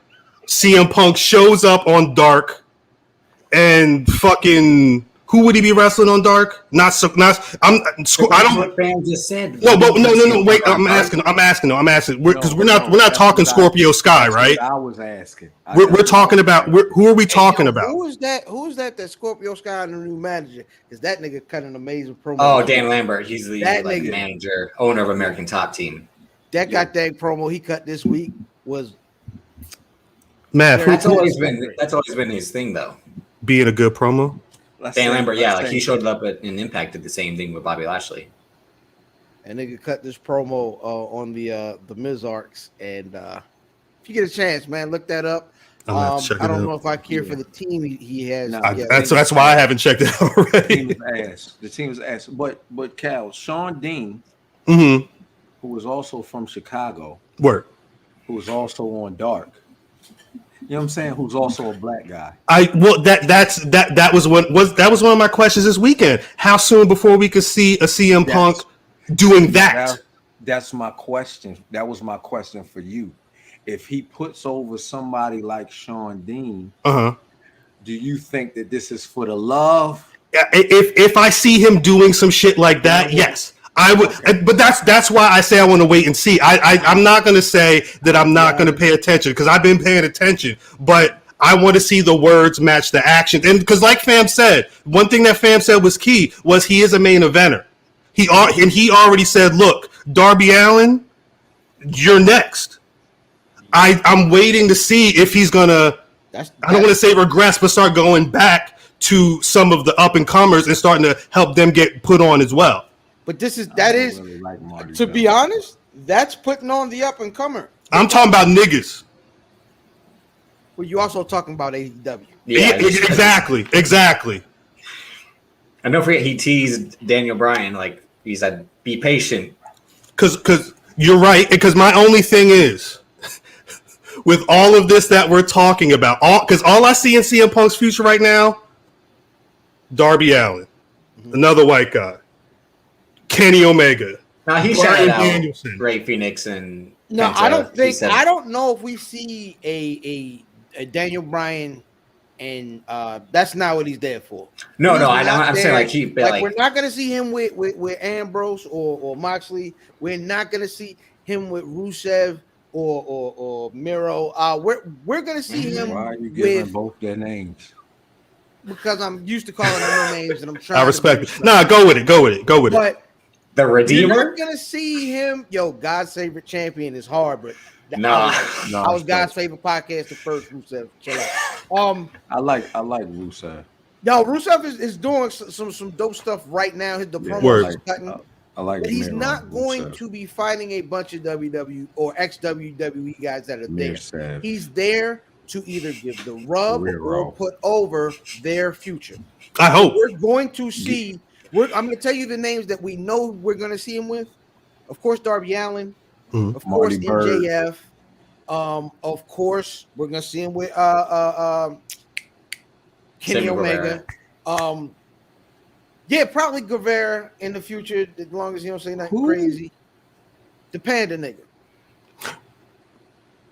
Speaker 2: CM Punk shows up on Dark and fucking Who would he be wrestling on Dark? I don't.
Speaker 4: What fans just said.
Speaker 2: No. Wait, I'm asking. Because we're not talking Scorpio Sky, right?
Speaker 1: I was asking.
Speaker 2: We're talking about. Who are we talking about?
Speaker 3: Who is that Scorpio Sky and the new manager? Because that nigga cut an amazing promo.
Speaker 4: Oh, Dan Lambert. He's the manager, owner of American Top Team.
Speaker 3: That goddamn promo he cut this week was.
Speaker 2: Matt,
Speaker 4: that's always been his thing, though.
Speaker 2: Being a good promo.
Speaker 4: Dan Lambert, he showed up in Impact, did the same thing with Bobby Lashley.
Speaker 3: And nigga cut this promo on the Miz arcs, and if you get a chance, man, look that up. I don't know if I care for the team he has.
Speaker 2: That's why I haven't checked it out already.
Speaker 1: The team was ass. But Cal, Sean Dean,
Speaker 2: who
Speaker 1: was also from Chicago,
Speaker 2: who
Speaker 1: was also on Dark. You know what I'm saying? Who's also a black guy.
Speaker 2: That was one of my questions this weekend. How soon before we could see a CM Punk doing that?
Speaker 1: That's my question. That was my question for you. If he puts over somebody like Sean Dean, do you think that this is for the love?
Speaker 2: If I see him doing some shit like that, yes. I would, but that's why I say I want to wait and see. I'm not going to say that I'm not going to pay attention because I've been paying attention, but I want to see the words match the action. And because, like Fam said, one thing that Fam said was key was he is a main eventer. He already said, "Look, Darby Allin, you're next." I'm waiting to see if he's gonna. I don't want to say regress, but start going back to some of the up and comers and starting to help them get put on as well.
Speaker 3: But to be honest, that's putting on the up and comer.
Speaker 2: I'm talking about niggas.
Speaker 3: Well, you also talking about AEW.
Speaker 2: Yeah, exactly.
Speaker 4: And don't forget, he teased Daniel Bryan, he said, "Be patient."
Speaker 2: Because you're right. Because my only thing is, with all of this that we're talking about, because all I see in CM Punk's future right now, Darby Allin, another white guy. Kenny Omega.
Speaker 4: Now he shouted out Ray Phoenix and
Speaker 3: no, Penta. I don't know if we see a Daniel Bryan, and that's not what he's there for.
Speaker 4: I'm saying
Speaker 3: we're not gonna see him with Ambrose or Moxley. We're not gonna see him with Rusev or Miro. We're gonna see him.
Speaker 1: Why are you giving both their names?
Speaker 3: Because I'm used to calling them names, and I'm trying.
Speaker 2: I respect it. Nah, go with it.
Speaker 3: But
Speaker 4: the Redeemer.
Speaker 3: You're not gonna see him. God's favorite champion is hard, but I was God's favorite podcast the first. Rusev, chill out.
Speaker 1: I like Rusev.
Speaker 3: Yo, Rusev is doing some dope stuff right now. The promo is cutting.
Speaker 1: I like.
Speaker 3: But he's not going to be fighting a bunch of WWE or ex-WWE guys that are there. He's there to either give the rub or put over their future.
Speaker 2: I hope
Speaker 3: we're going to see. I'm going to tell you the names that we know we're going to see him with. Of course, Darby Allin. Of course, MJF. Of course, we're going to see him with Kenny Omega. Probably Guevara in the future, as long as he don't say nothing crazy. The Panda nigga.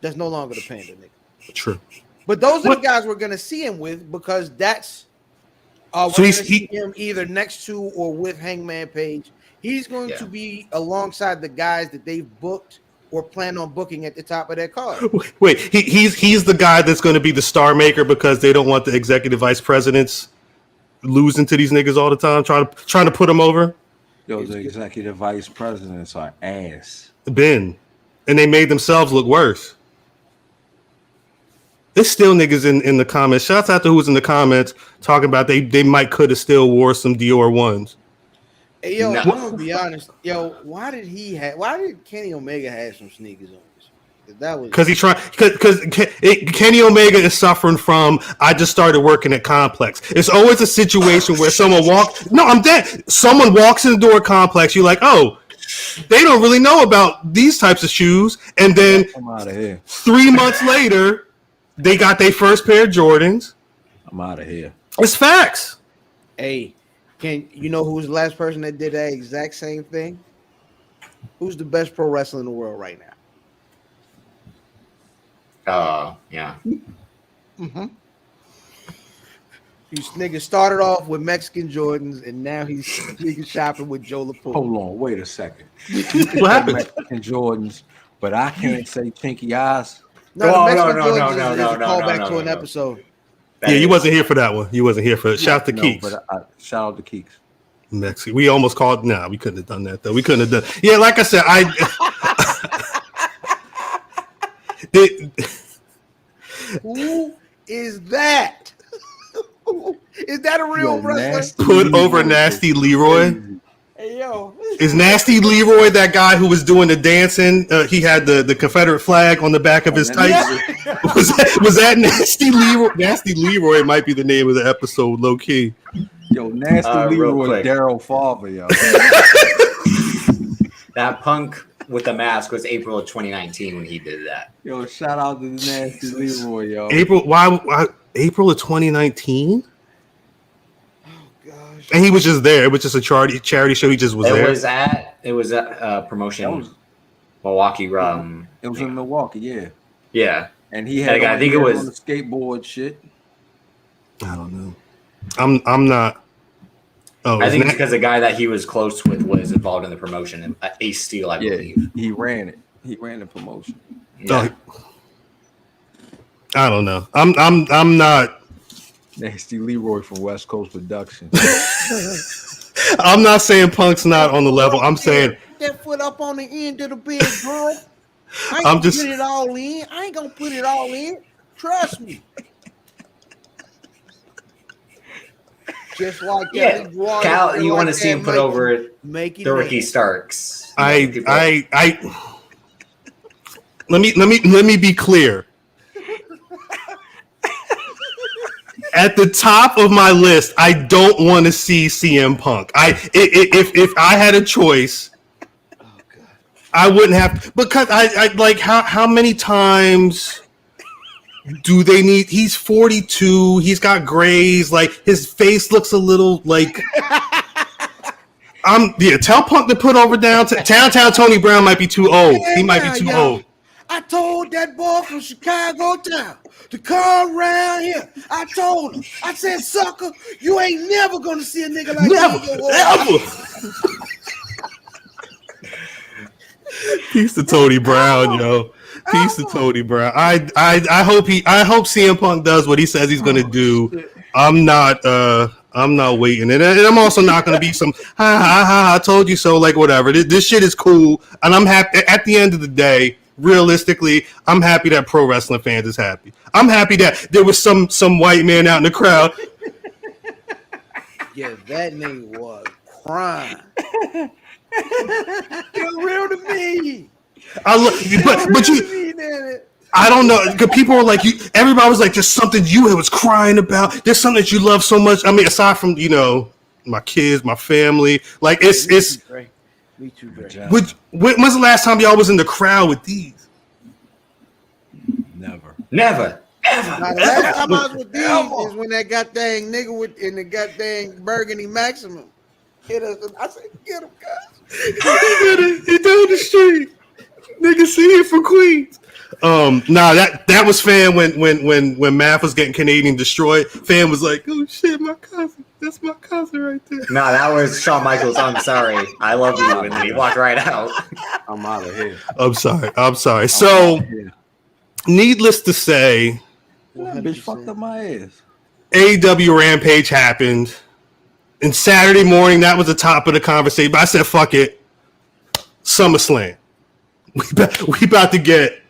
Speaker 3: That's no longer the Panda nigga.
Speaker 2: True.
Speaker 3: But those are the guys we're going to see him with because that's we're going to see him either next to or with Hangman Page. He's going to be alongside the guys that they've booked or plan on booking at the top of their card.
Speaker 2: Wait, he's the guy that's going to be the star maker because they don't want the executive vice presidents losing to these niggas all the time, trying to put them over.
Speaker 1: Yo, the executive vice presidents are ass.
Speaker 2: And they made themselves look worse. There's still niggas in the comments. Shouts out to who's in the comments talking about they might could have still wore some Dior ones.
Speaker 3: Hey, yo, I'm gonna be honest. Yo, why did Kenny Omega have some sneakers on? That was
Speaker 2: because Kenny Omega is suffering from. I just started working at Complex. It's always a situation where someone walks. No, I'm dead. Someone walks in the door at Complex. You're like, oh, they don't really know about these types of shoes. And then
Speaker 1: I'm out of here.
Speaker 2: 3 months later, they got their first pair of Jordans.
Speaker 1: I'm out of here.
Speaker 2: It's facts.
Speaker 3: Hey, you know who's the last person that did that exact same thing? Who's the best pro wrestler in the world right now?
Speaker 4: Yeah.
Speaker 3: Mm-hmm. This nigga started off with Mexican Jordans, and now he's sneaker shopping with Joe LaPointe.
Speaker 1: Hold on, wait a second.
Speaker 2: What happened?
Speaker 1: Mexican Jordans, but I can't say pinky eyes.
Speaker 3: No,
Speaker 4: No,
Speaker 3: the Mexican
Speaker 4: no,
Speaker 3: Jordans
Speaker 4: no,
Speaker 3: is
Speaker 4: no,
Speaker 3: a
Speaker 4: no,
Speaker 3: callback
Speaker 4: no,
Speaker 3: to an
Speaker 4: no.
Speaker 3: episode.
Speaker 2: Yeah, you wasn't here for that one. You wasn't here for it. Shout out to
Speaker 1: No,
Speaker 2: Keeks.
Speaker 1: but shout out to Keeks.
Speaker 2: Mexico. We almost called. Nah, we couldn't have done that though. We couldn't have done. Yeah, like I said,
Speaker 3: Who is that? Is that a real wrestler?
Speaker 2: Put over Nasty Leroy.
Speaker 3: Hey yo,
Speaker 2: Is Nasty Leroy that guy who was doing the dancing? He had the Confederate flag on the back of his tights. Was that Nasty Leroy? Nasty Leroy might be the name of the episode, low key.
Speaker 1: Yo, Nasty
Speaker 4: Real
Speaker 1: Leroy,
Speaker 4: quick.
Speaker 1: Daryl Farber, yo.
Speaker 4: That Punk with the mask was April of 2019 when he did that.
Speaker 1: Yo, shout out to the Nasty Leroy, yo.
Speaker 2: April? Why? April of 2019?
Speaker 3: gosh.
Speaker 2: And he was just there. It was just a charity show. He just was there.
Speaker 4: It was at promotion Milwaukee.
Speaker 1: It was in Milwaukee, yeah.
Speaker 4: Yeah.
Speaker 1: And he had
Speaker 4: I think it was
Speaker 1: on the skateboard shit.
Speaker 2: I don't know. I'm not. Oh,
Speaker 4: I think it's because the guy that he was close with was involved in the promotion, Ace Steel, I believe.
Speaker 1: He ran it. He ran the promotion.
Speaker 4: Yeah.
Speaker 2: I don't know. I'm not.
Speaker 1: Nasty Leroy from West Coast Production.
Speaker 2: I'm not saying Punk's not on the level. I'm saying
Speaker 3: that foot up on the end of the bed, bro. I ain't
Speaker 2: I'm
Speaker 3: gonna
Speaker 2: just-
Speaker 3: put it all in. I ain't gonna put it all in. Trust me. Just like
Speaker 4: Yeah,
Speaker 3: that.
Speaker 4: Cal, you want to see him put over
Speaker 3: make it
Speaker 4: the Ricky
Speaker 3: make.
Speaker 4: Starks.
Speaker 2: I let me be clear. At the top of my list, I don't want to see CM Punk. If I had a choice, I wouldn't have, because I like how many times do they need? He's 42. He's got grays. Like his face looks a little like. Tell Punk to put over downtown. Tony Brown might be too old. He might be too old.
Speaker 3: I told that boy from Chicago town to come around here. I told him. I said, sucker, you ain't never gonna see a nigga like
Speaker 2: Never. Peace to Tony Brown, yo. Peace to Tony Brown. I hope CM Punk does what he says he's gonna do. I'm not waiting, and I'm also not gonna be some I told you so, like whatever. This shit is cool, and I'm happy. At the end of the day, realistically, I'm happy that pro wrestling fans is happy. I'm happy that there was some white man out in the crowd.
Speaker 3: Yeah, that nigga was crying. You're real to me.
Speaker 2: But you. I don't know, because people were like, everybody was like, just something you was crying about. There's something that you love so much. I mean, aside from, my kids, my family, like it's.
Speaker 3: Me too, Dre.
Speaker 2: When's the last time y'all was in the crowd with these?
Speaker 1: Never.
Speaker 4: Never.
Speaker 3: Now, the last time I was with these is when that goddamn nigga in the goddamn Burgundy Maximum hit us. I said, get him, guys.
Speaker 2: He down the street. Nigga see it from Queens. That was Fan when Math was getting Canadian destroyed. Fan was like, oh shit, my cousin. That's my cousin right there.
Speaker 4: No, that was Shawn Michaels. I'm sorry. I love you. And then he walked right out.
Speaker 1: I'm out of here.
Speaker 2: I'm sorry. So, needless to say,
Speaker 1: That bitch fucked up my ass.
Speaker 2: AEW Rampage happened. And Saturday morning, that was the top of the conversation. But I said, fuck it. SummerSlam. We about to get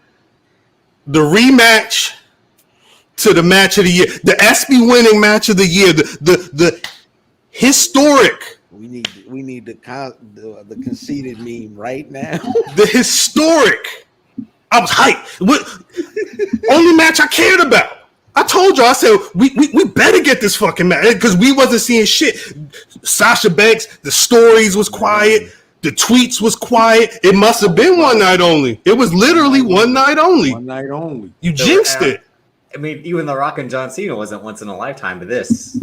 Speaker 2: the rematch to the match of the year, the SB winning match of the year, the historic.
Speaker 3: We need the conceited meme right now.
Speaker 2: The historic. I was hyped. Only match I cared about. I told you. I said we better get this fucking match because we wasn't seeing shit. Sasha Banks, the stories was quiet. The tweets was quiet. It must have been one night only. It was literally one night only.
Speaker 1: One night only.
Speaker 2: You jinxed it.
Speaker 4: I mean, even The Rock and John Cena wasn't once in a lifetime, but this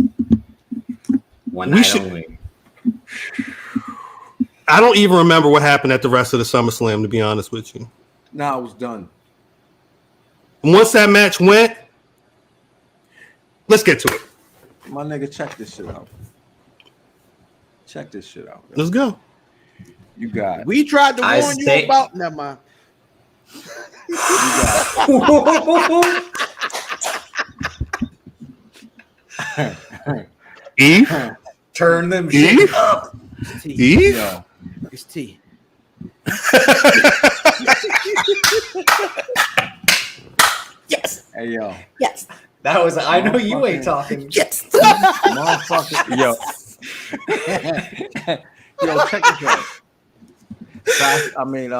Speaker 4: one night only.
Speaker 2: I don't even remember what happened at the rest of the SummerSlam, to be honest with you.
Speaker 1: Nah, I was done.
Speaker 2: Once that match went, let's get to it.
Speaker 1: My nigga, check this shit out. Check this shit out. Yo.
Speaker 2: Let's go.
Speaker 1: You got.
Speaker 3: We tried to warn you about. Never mind.
Speaker 2: Eve,
Speaker 4: turn them shit up.
Speaker 2: Eve,
Speaker 3: yo, it's tea.
Speaker 4: Yes.
Speaker 1: Hey yo.
Speaker 4: Yes. That was. I know you ain't talking.
Speaker 3: Yes.
Speaker 1: Motherfucker. Yo. Yo, check this out. I mean,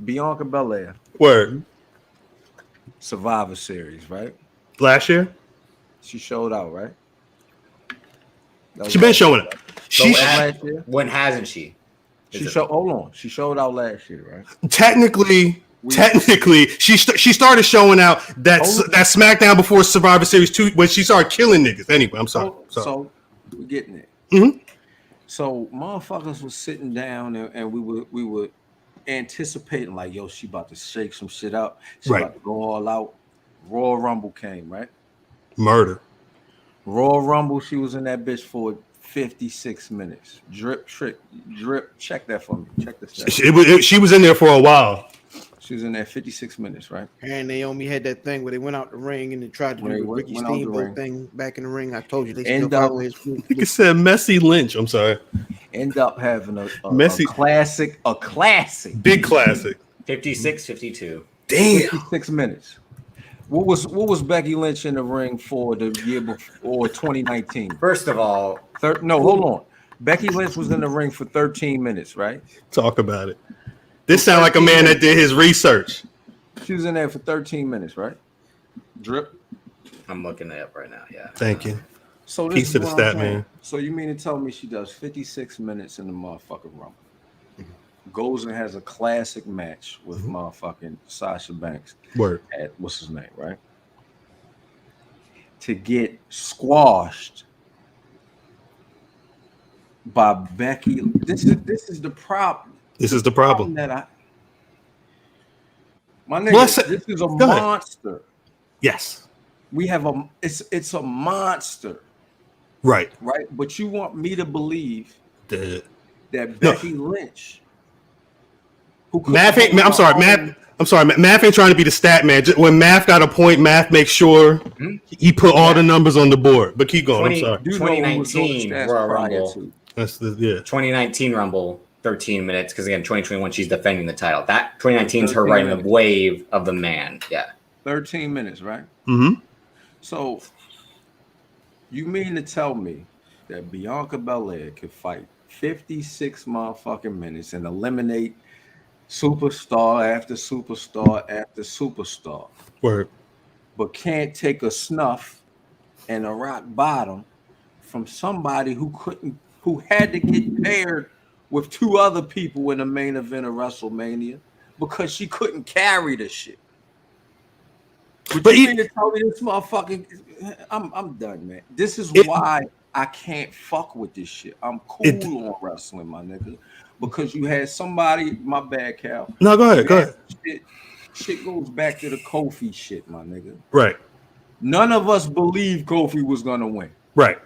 Speaker 1: Bianca Belair.
Speaker 2: Word.
Speaker 1: Survivor Series, right?
Speaker 2: Last year,
Speaker 1: she showed out, right?
Speaker 2: She been showing up.
Speaker 4: When hasn't she?
Speaker 1: Hold on. She showed out last year, right?
Speaker 2: Technically, she started showing out that SmackDown before Survivor Series 2 when she started killing niggas. Anyway, I'm sorry.
Speaker 1: So we're getting it.
Speaker 2: Mm-hmm.
Speaker 1: So motherfuckers was sitting down and we were anticipating like, yo, she about to shake some shit up. She about to go all out. Royal Rumble came, right?
Speaker 2: Murder.
Speaker 1: Royal Rumble, she was in that bitch for 56 minutes. Drip. Check that for me. Check this out.
Speaker 2: She was in there for a while.
Speaker 1: She was in there 56 minutes, right?
Speaker 3: And Naomi had that thing where they went out the ring and they tried to do the Ricky Steamboat thing back in the ring. I told you they still follow his group.
Speaker 2: Like I said, Messy Lynch. I'm sorry.
Speaker 1: End up having a classic.
Speaker 2: Big classic.
Speaker 4: 56, 52.
Speaker 2: Damn.
Speaker 1: 56 minutes. What was Becky Lynch in the ring for the year before 2019?
Speaker 4: First of all,
Speaker 1: hold on. Becky Lynch was in the ring for 13 minutes, right?
Speaker 2: Talk about it. This sounds like a man that did his research.
Speaker 1: She was in there for 13 minutes, right? Drip.
Speaker 4: I'm looking it up right now. Yeah.
Speaker 2: Thank you.
Speaker 1: So this
Speaker 2: Piece of the stat, man.
Speaker 1: So you mean to tell me she does 56 minutes in the motherfucking Rumble? Goes and has a classic match with motherfucking Sasha Banks.
Speaker 2: Word.
Speaker 1: At what's his name, right? To get squashed by Becky. This is the problem.
Speaker 2: This is the problem.
Speaker 1: My nigga, this is a monster.
Speaker 2: Ahead. Yes.
Speaker 1: We have it's a monster.
Speaker 2: Right.
Speaker 1: Right. But you want me to believe that Becky Lynch. Math ain't trying to be the stat man. When Math got a point, Math makes sure he put all the numbers on the board. But keep going. I'm sorry.
Speaker 4: 2019 Royal Rumble.
Speaker 2: That's 2019
Speaker 4: Rumble, 13 minutes. Because again, 2021 she's defending the title. That 2019 is her riding the wave of the man. Yeah.
Speaker 1: 13 minutes, right?
Speaker 2: Mm-hmm. So you mean to tell me that Bianca Belair could fight 56 motherfucking minutes and eliminate superstar after superstar after superstar? Word.
Speaker 1: But can't take a snuff and a rock bottom from somebody who had to get paired with two other people in the main event of WrestleMania because she couldn't carry the shit. But you mean to tell me this motherfucking I'm done, man. This is why I can't fuck with this shit. I'm cool on wrestling, my nigga. Because you had somebody, my bad, Cal.
Speaker 2: No, go ahead.
Speaker 1: Shit goes back to the Kofi shit, my nigga.
Speaker 2: Right.
Speaker 1: None of us believed Kofi was gonna win.
Speaker 2: Right.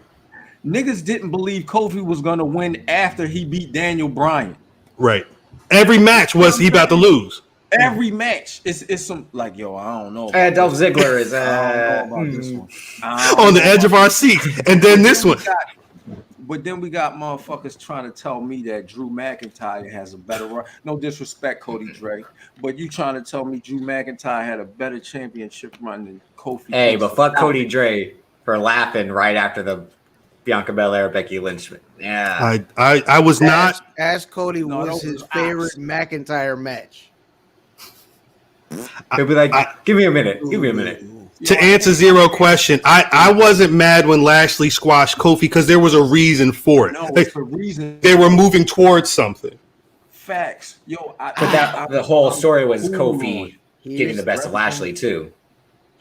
Speaker 1: Niggas didn't believe Kofi was gonna win after he beat Daniel Bryan.
Speaker 2: Right. Every match was he about to lose.
Speaker 1: Every match, it's some like, yo, I don't know.
Speaker 4: Dolph Ziggler is
Speaker 1: I don't know about this one.
Speaker 2: On the edge of our seat, and then this one.
Speaker 1: But then we got motherfuckers trying to tell me that Drew McIntyre has a better run. No disrespect, Cody Dre, but you trying to tell me Drew McIntyre had a better championship run than Kofi?
Speaker 4: Hey, but fuck Cody Dre for laughing right after the Bianca Belair Becky Lynch. Yeah,
Speaker 2: I was not.
Speaker 3: Ask Cody was his favorite McIntyre match.
Speaker 4: He'll be like, give me a minute. Give me a minute.
Speaker 2: To answer zero question, I wasn't mad when Lashley squashed Kofi because there was a reason for it.
Speaker 1: No, it's a reason.
Speaker 2: They were moving towards something.
Speaker 1: Facts. Yo,
Speaker 4: the whole story was Kofi getting the best of Lashley too.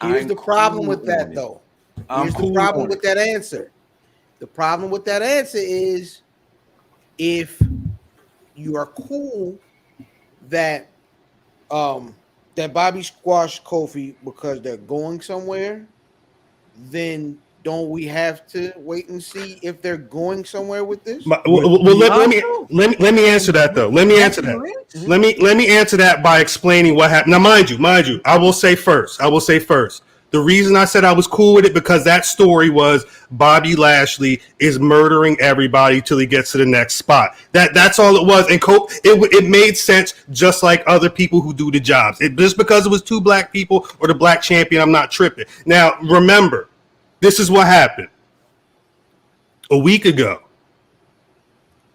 Speaker 3: Here's the problem with that, though. Here's the problem with that answer. The problem with that answer is if you are cool that that Bobby squashed Kofi because they're going somewhere, then don't we have to wait and see if they're going somewhere with this?
Speaker 2: Let me answer that though. Let me answer that. Let me answer that by explaining what happened. Now, mind you, I will say first. The reason I said I was cool with it because that story was Bobby Lashley is murdering everybody till he gets to the next spot. That's all it was. And it made sense just like other people who do the jobs. Just because it was two black people or the black champion, I'm not tripping. Now, remember, this is what happened. A week ago.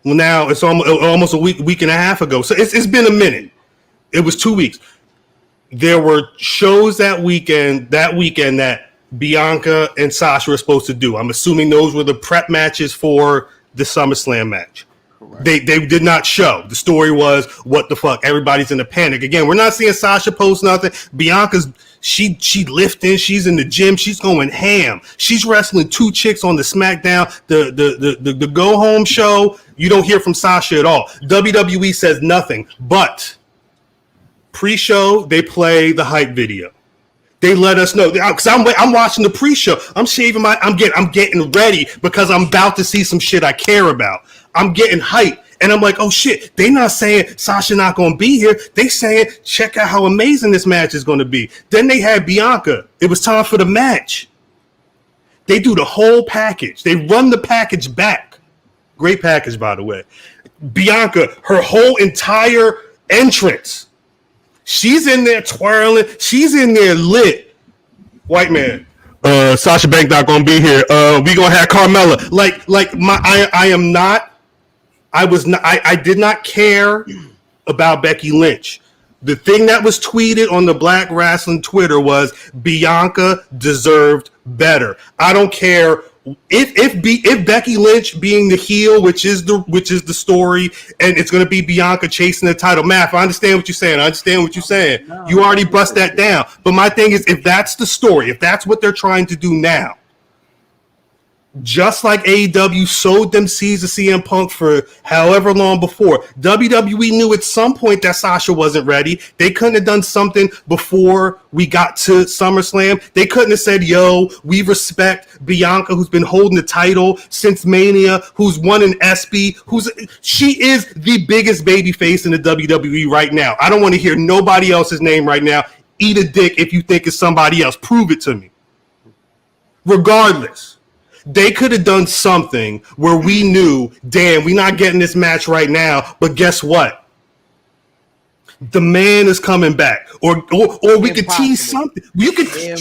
Speaker 2: Well, now it's almost a week and a half ago. So it's been a minute. It was 2 weeks. There were shows that weekend that Bianca and Sasha were supposed to do. I'm assuming those were the prep matches for the SummerSlam match. Correct. They did not show. The story was, what the fuck? Everybody's in a panic. Again, we're not seeing Sasha post nothing. Bianca's she lifting. She's in the gym. She's going ham. She's wrestling two chicks on the SmackDown. The go home show. You don't hear from Sasha at all. WWE says nothing, but pre-show, they play the hype video. They let us know because I'm watching the pre-show. I'm shaving I'm getting ready because I'm about to see some shit I care about. I'm getting hype, and I'm like, oh shit! They not saying Sasha not gonna be here. They saying check out how amazing this match is gonna be. Then they had Bianca. It was time for the match. They do the whole package. They run the package back. Great package, by the way. Bianca, her whole entire entrance. She's in there twirling. She's in there lit. White man. Sasha Banks not gonna be here. We gonna have Carmella. I did not care about Becky Lynch. The thing that was tweeted on the Black Rasslin Twitter was Bianca deserved better. I don't care if Becky Lynch being the heel, which is the story, and it's going to be Bianca chasing the title. Matt, I understand what you're saying. You already bust that down. But my thing is, if that's the story, if that's what they're trying to do now, just like AEW sowed them seeds of CM Punk for however long before, WWE knew at some point that Sasha wasn't ready. They couldn't have done something before we got to SummerSlam. They couldn't have said, yo, we respect Bianca, who's been holding the title since Mania, who's won an ESPY, she is the biggest babyface in the WWE right now. I don't want to hear nobody else's name right now. Eat a dick if you think it's somebody else. Prove it to me. Regardless. They could have done something where we knew, damn, we're not getting this match right now, but guess what? The man is coming back. Or we could tease something.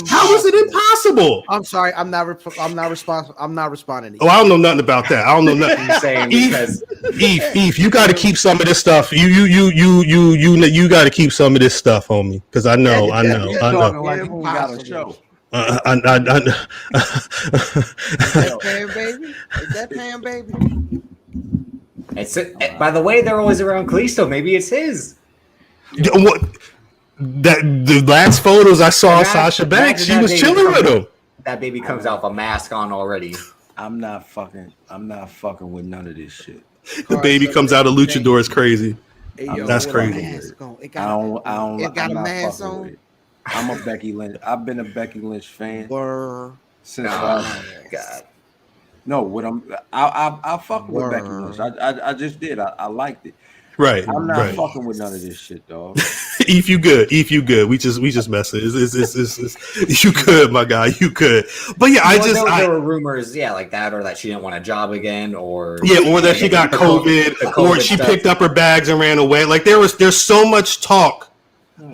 Speaker 2: How is it impossible?
Speaker 3: I'm sorry, I'm not responsible. I'm not responding to you.
Speaker 2: Oh, I don't know nothing about that. I don't know nothing. Eve, you got to keep some of this stuff. You got to keep some of this stuff, homie, because I know.
Speaker 1: Like we got a show.
Speaker 3: Is that Pam, baby?
Speaker 4: By the way, they're always around Kalisto. Maybe it's his.
Speaker 2: What? The last photos I saw of Sasha Banks, she was chilling with him.
Speaker 4: That baby comes out with a mask on already.
Speaker 1: I'm not fucking with none of this shit.
Speaker 2: The baby comes out of Luchador is crazy. That's crazy.
Speaker 3: It got a mask on.
Speaker 1: I'm a Becky Lynch. I've been a Becky Lynch fan since.
Speaker 4: God.
Speaker 1: No, I fuck with Becky Lynch. I just did. I liked it.
Speaker 2: Right.
Speaker 1: I'm not fucking with none of this shit, dog.
Speaker 2: If you good. We just messing. It's you could, my guy. You could. But yeah, there
Speaker 4: were rumors, like that, or that she didn't want a job again, or
Speaker 2: that she got COVID, or she picked up her bags and ran away. Like there's so much talk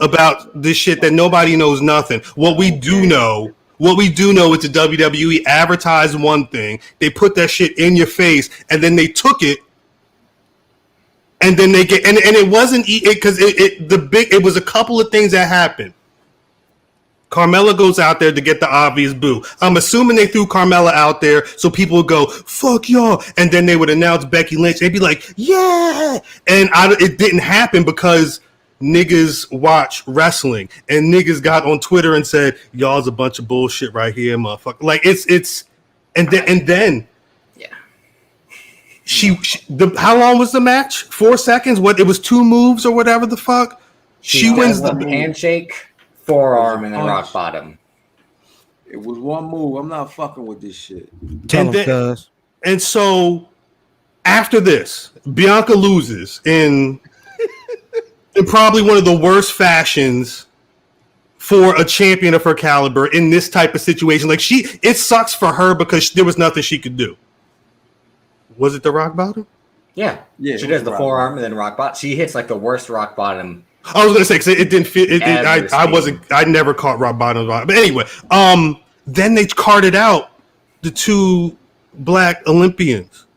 Speaker 2: about this shit that nobody knows nothing. What we do know is the WWE advertised one thing, they put that shit in your face, and then they took it, and then they get and it wasn't because it was a couple of things that happened. Carmella goes out there to get the obvious boo. I'm assuming they threw Carmella out there so people would go, fuck y'all. And then they would announce Becky Lynch. They'd be like, yeah. And it didn't happen because niggas watch wrestling, and niggas got on Twitter and said, y'all's a bunch of bullshit right here, motherfucker. Like and then how long was the match? 4 seconds? What? It was 2 moves or whatever the fuck. She wins the
Speaker 4: handshake, forearm, and then rock bottom.
Speaker 1: It was one move. I'm not fucking with this shit.
Speaker 2: And so after this, Bianca loses in probably one of the worst fashions for a champion of her caliber in this type of situation. Like it sucks for her because there was nothing she could do. Was it the rock bottom?
Speaker 4: Yeah. She does the forearm and then rock bottom. She hits like the worst rock bottom. I was gonna say because it didn't fit. I never caught rock bottom. But anyway, then they carted out the two Black Olympians.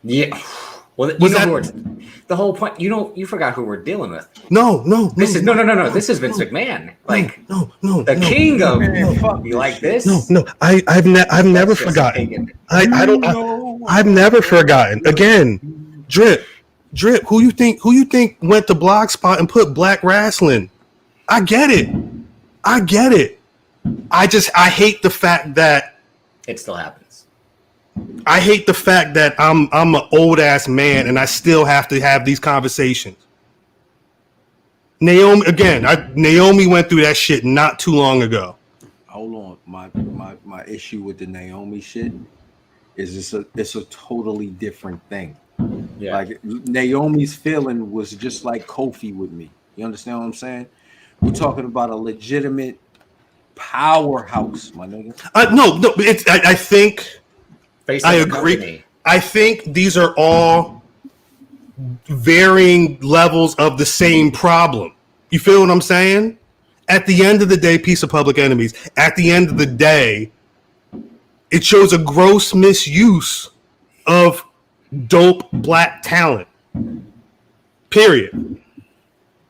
Speaker 4: Yeah. Well, the whole point. You forgot who we're dealing with.
Speaker 2: No.
Speaker 4: This is Vince McMahon.
Speaker 2: No.
Speaker 4: The king of you like this?
Speaker 2: No. I've never forgotten. I've never forgotten. Again, Drip. Who you think went to Blogspot and put Black Rasslin? I get it. I hate the fact that
Speaker 4: it still happens.
Speaker 2: I hate the fact that I'm an old ass man and I still have to have these conversations. Naomi went through that shit not too long ago.
Speaker 1: Hold on, my issue with the Naomi shit is it's a totally different thing. Yeah. Like Naomi's feeling was just like Kofi with me. You understand what I'm saying? We're talking about a legitimate powerhouse, my nigga.
Speaker 2: No, I think. I agree. Company. I think these are all varying levels of the same problem. You feel what I'm saying? At the end of the day, piece of Public Enemies, at the end of the day, it shows a gross misuse of dope Black talent. Period.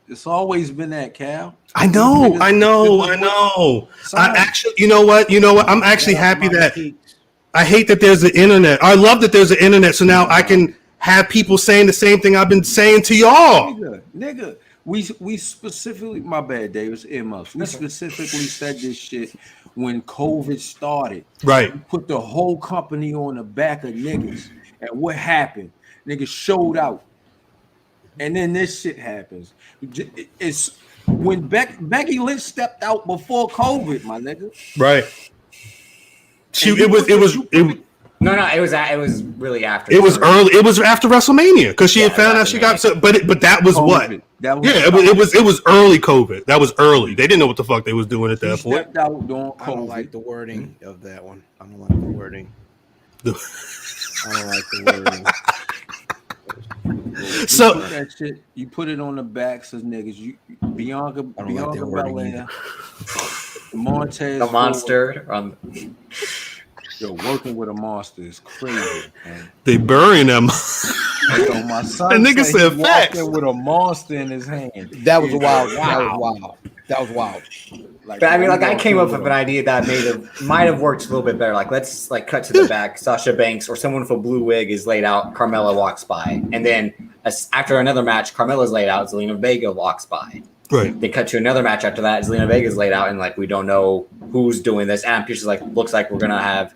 Speaker 1: It's always been that, Cal.
Speaker 2: I know. I actually, you know what? I'm actually happy that I hate that there's the internet. I love that there's the internet, so now I can have people saying the same thing I've been saying to y'all.
Speaker 1: Nigga, we specifically, my bad, Davis, earmuffs. We specifically said this shit when COVID started.
Speaker 2: Right.
Speaker 1: We put the whole company on the back of niggas, and what happened? Niggas showed out, and then this shit happens. It's when Becky Lynch stepped out before COVID, my nigga.
Speaker 2: Right. It
Speaker 4: was really after.
Speaker 2: It was early. It was after WrestleMania because she had found out she got. But that was COVID. It was early COVID. That was early. They didn't know what the fuck they was doing at that point.
Speaker 3: I don't like the wording of that one. I don't like the wording.
Speaker 1: So that shit, you put it on the backs of niggas. Bianca Belair, Montez,
Speaker 4: the monster.
Speaker 1: Working with a monster is crazy, man.
Speaker 2: They burying them.
Speaker 1: My son,
Speaker 2: the nigga said facts.
Speaker 1: With a monster in his hand.
Speaker 3: That was wild. That was wild.
Speaker 4: But I mean, I came up with an idea that might have worked a little bit better. Let's cut to the back. Sasha Banks or someone with a blue wig is laid out. Carmella walks by, and then after another match, Carmella's laid out. Zelina Vega walks by.
Speaker 2: Right.
Speaker 4: They cut to another match after that. Zelina Vega's laid out, and we don't know who's doing this. Adam Pearce is looks like we're gonna have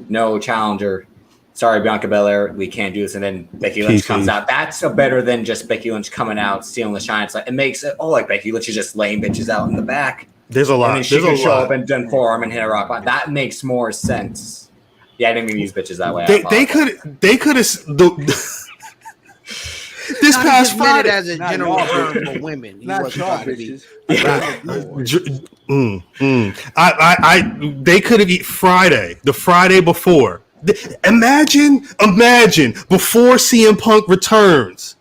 Speaker 4: no challenger. Sorry, Bianca Belair, we can't do this. And then Becky Lynch comes out. That's better than just Becky Lynch coming out, stealing the shine. It makes it Becky Lynch is just laying bitches out in the back.
Speaker 2: There's a lot.
Speaker 4: And then she can show up and done forearm and hit a rock bottom. That makes more sense. Yeah, I didn't even use bitches that way.
Speaker 2: They could have. This past Friday,
Speaker 3: as a general term for women,
Speaker 1: not y'all bitches.
Speaker 2: They could have eaten Friday, the Friday before. Imagine before CM Punk returns.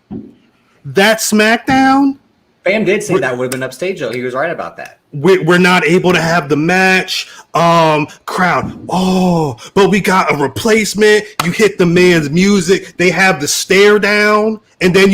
Speaker 2: That SmackDown.
Speaker 4: Bam did say that would have been upstage though. He was right about that.
Speaker 2: We're not able to have the match. Crowd. But we got a replacement. You hit the man's music. They have the stare down, and then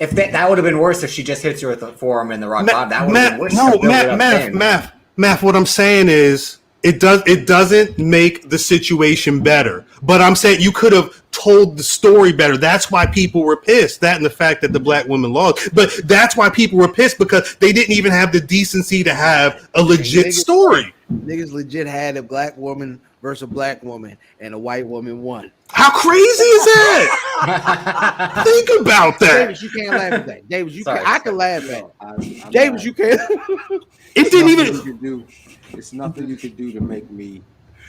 Speaker 4: if that would have been worse if she just hits her with the forearm in the rock bottom. That would have been worse.
Speaker 2: Math. What I'm saying is, it doesn't make the situation better. But I'm saying you could have told the story better. That's why people were pissed. That and the fact that the Black women lost. But that's why people were pissed because they didn't even have the decency to have a legit story.
Speaker 3: Niggas legit had a Black woman versus a Black woman, and a white woman won.
Speaker 2: How crazy is that? Think about that.
Speaker 3: Davis, you can't laugh at that. Davis, you can't. I can laugh at it. Davis, you can't.
Speaker 2: It didn't even.
Speaker 1: It's nothing you could do to make me.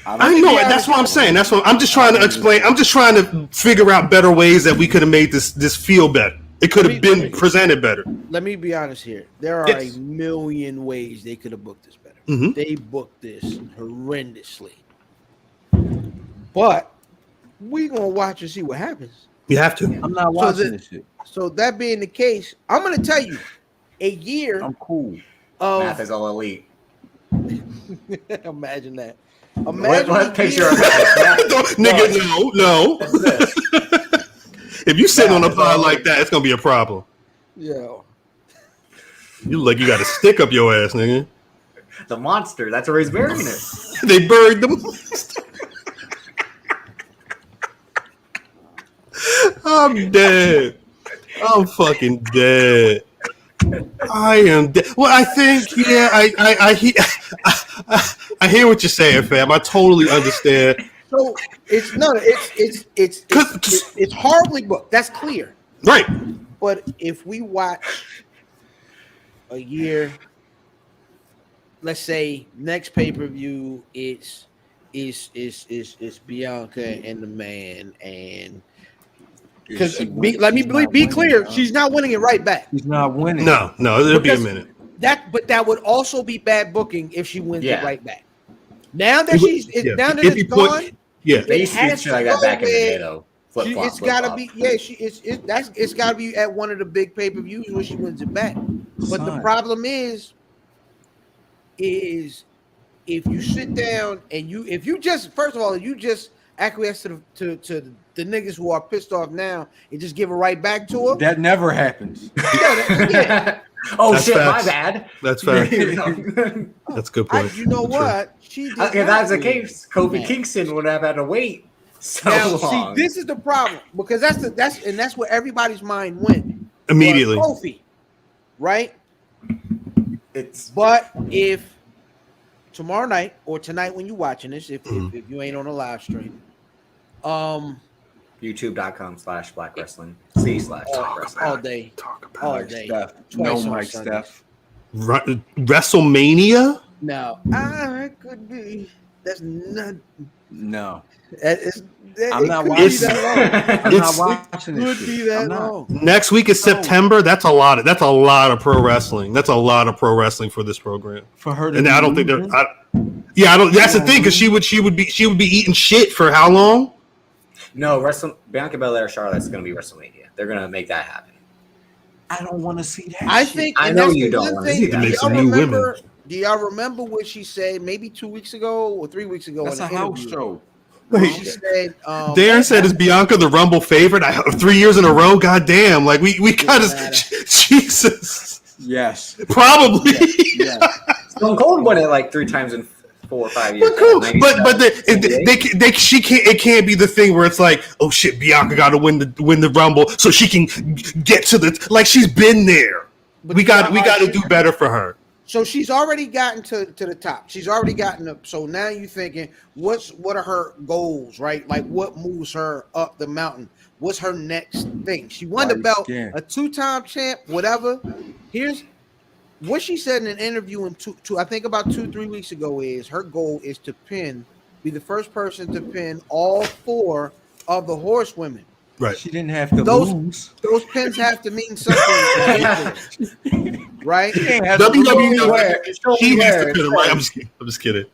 Speaker 2: I know it. That's what I'm saying. That's what I'm just trying to explain. I'm just trying to figure out better ways that we could have made this feel better. It could have been presented better.
Speaker 3: Let me be honest here. There are a million ways they could have booked this better.
Speaker 2: Mm-hmm.
Speaker 3: They booked this horrendously. But we're going to watch and see what happens.
Speaker 2: You have to.
Speaker 1: I'm not watching this shit.
Speaker 3: So that being the case, I'm going to tell you, a year.
Speaker 1: I'm cool.
Speaker 4: Math is all elite.
Speaker 3: Imagine that.
Speaker 4: What picture of
Speaker 2: Nigga, no. If you sit on a pod like that, it's going to be a problem.
Speaker 3: Yeah.
Speaker 2: You look like you got a stick up your ass, nigga.
Speaker 4: The monster. That's where he's burying it.
Speaker 2: They buried the monster. I'm dead. I'm fucking dead. I am dead. Well, I think, yeah, I hear what you're saying, fam. I totally understand.
Speaker 3: So it's horribly booked. That's clear.
Speaker 2: Right.
Speaker 3: But if we watch a year, let's say next pay-per-view, it's Bianca and the man, and because let me be clear, she's not winning it right back.
Speaker 1: She's not winning.
Speaker 2: No, it'll be a minute.
Speaker 3: But that would also be bad booking if she wins it right back. Now that it's gone,
Speaker 4: they used to do shit like that back in the day, though.
Speaker 3: It's gotta be, it's gotta be at one of the big pay-per-views where she wins it back. But the problem is if you sit down and if you just acquiesce to the niggas who are pissed off now and just give it right back to her.
Speaker 1: That never happens.
Speaker 4: Oh,
Speaker 2: that's
Speaker 4: shit,
Speaker 2: facts.
Speaker 4: my bad.
Speaker 2: That's fair. That's a good point.
Speaker 3: You know what?
Speaker 4: If that's the case, Kofi Kingston would have had to wait so long.
Speaker 3: See, this is the problem because that's where everybody's mind went
Speaker 2: immediately.
Speaker 3: Kofi, right? But if tomorrow night or tonight when you're watching this, if you ain't on a live stream,
Speaker 4: YouTube.com/Black Rasslin C/Black Rasslin
Speaker 3: all day, all day.
Speaker 1: No Mike Steph.
Speaker 2: WrestleMania?
Speaker 3: No, it could be. That's not.
Speaker 1: No.
Speaker 3: I'm
Speaker 1: not watching. I'm not watching
Speaker 3: Could
Speaker 1: this
Speaker 3: be
Speaker 1: shit.
Speaker 3: that long.
Speaker 2: Next week is September. That's a lot of pro wrestling. That's a lot of pro wrestling for this program.
Speaker 1: For her to
Speaker 2: and I don't think they're. That's the thing because she would be eating shit for how long?
Speaker 4: No, Bianca Belair Charlotte's going to be WrestleMania. They're going to make that happen.
Speaker 1: I don't want to see that.
Speaker 4: I know you don't want to see that.
Speaker 2: Make some new women.
Speaker 3: Do y'all remember what she said maybe 2 weeks ago or 3 weeks ago?
Speaker 1: That's a house show.
Speaker 3: She said,
Speaker 2: Darren said, "Is Bianca the Rumble favorite? 3 years in a row? God damn! Like we got to Jesus.
Speaker 1: Yes,
Speaker 2: probably.
Speaker 1: Yeah.
Speaker 4: Stone Cold won it like 3 times in 4 or 5 years.
Speaker 2: But cool. But she can't. It can't be the thing where it's like, oh shit, Bianca got to win the Rumble so she can get to the like. She's been there. We got to do better for her.
Speaker 3: So she's already gotten to the top. She's already gotten up. So now you're thinking, what are her goals, right? Like what moves her up the mountain? What's her next thing? She won the belt, a 2-time champ, whatever. Here's what she said in an interview I think about 2-3 weeks ago is her goal is to be the first person to pin all 4 of the horsewomen.
Speaker 2: Right.
Speaker 1: She didn't have to lose.
Speaker 3: Those pins have to mean something, right?
Speaker 2: WWE. She has to pin them, right? I'm just kidding.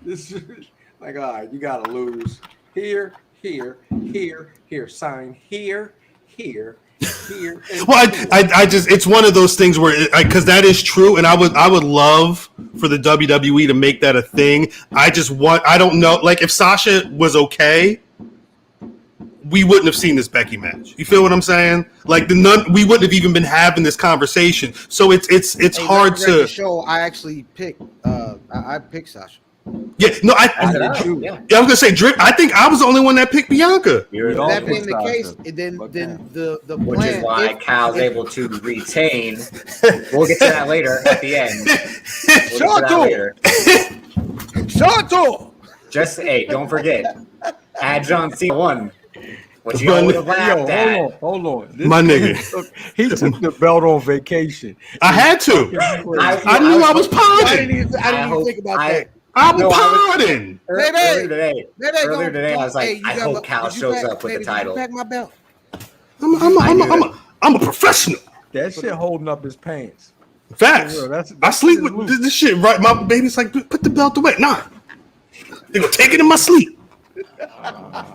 Speaker 1: This is like, all right, you gotta lose here. Sign here.
Speaker 2: Well, I just it's one of those things where because that is true, and I would love for the WWE to make that a thing. I don't know, like if Sasha was okay, we wouldn't have seen this Becky match. You feel what I'm saying? Like we wouldn't have even been having this conversation. So it's hard to.
Speaker 3: The show I actually picked. I picked Sasha.
Speaker 2: Yeah, no, I was gonna say Drip. I think I was the only one that picked Bianca.
Speaker 3: That being the case, then the
Speaker 4: which
Speaker 3: plan,
Speaker 4: is why Cal's able to retain. We'll get to that later at the end.
Speaker 3: Shut up.
Speaker 4: Just don't forget. Had John Cena won. What you would have laughed at.
Speaker 1: Hold on.
Speaker 2: My nigga.
Speaker 1: He took the belt on vacation.
Speaker 2: I had to. I knew I was
Speaker 3: I
Speaker 2: pounding.
Speaker 3: didn't even think about that.
Speaker 2: I'm pounding.
Speaker 4: Earlier today, I was like,
Speaker 3: Hey,
Speaker 4: I hope Cal shows up with the title.
Speaker 3: Pack my belt.
Speaker 2: I'm a professional.
Speaker 1: That shit holding up his pants.
Speaker 2: Facts.
Speaker 1: For real,
Speaker 2: I sleep with this shit. Right, my baby's like, put the belt away. Nah, they gonna take it in my sleep.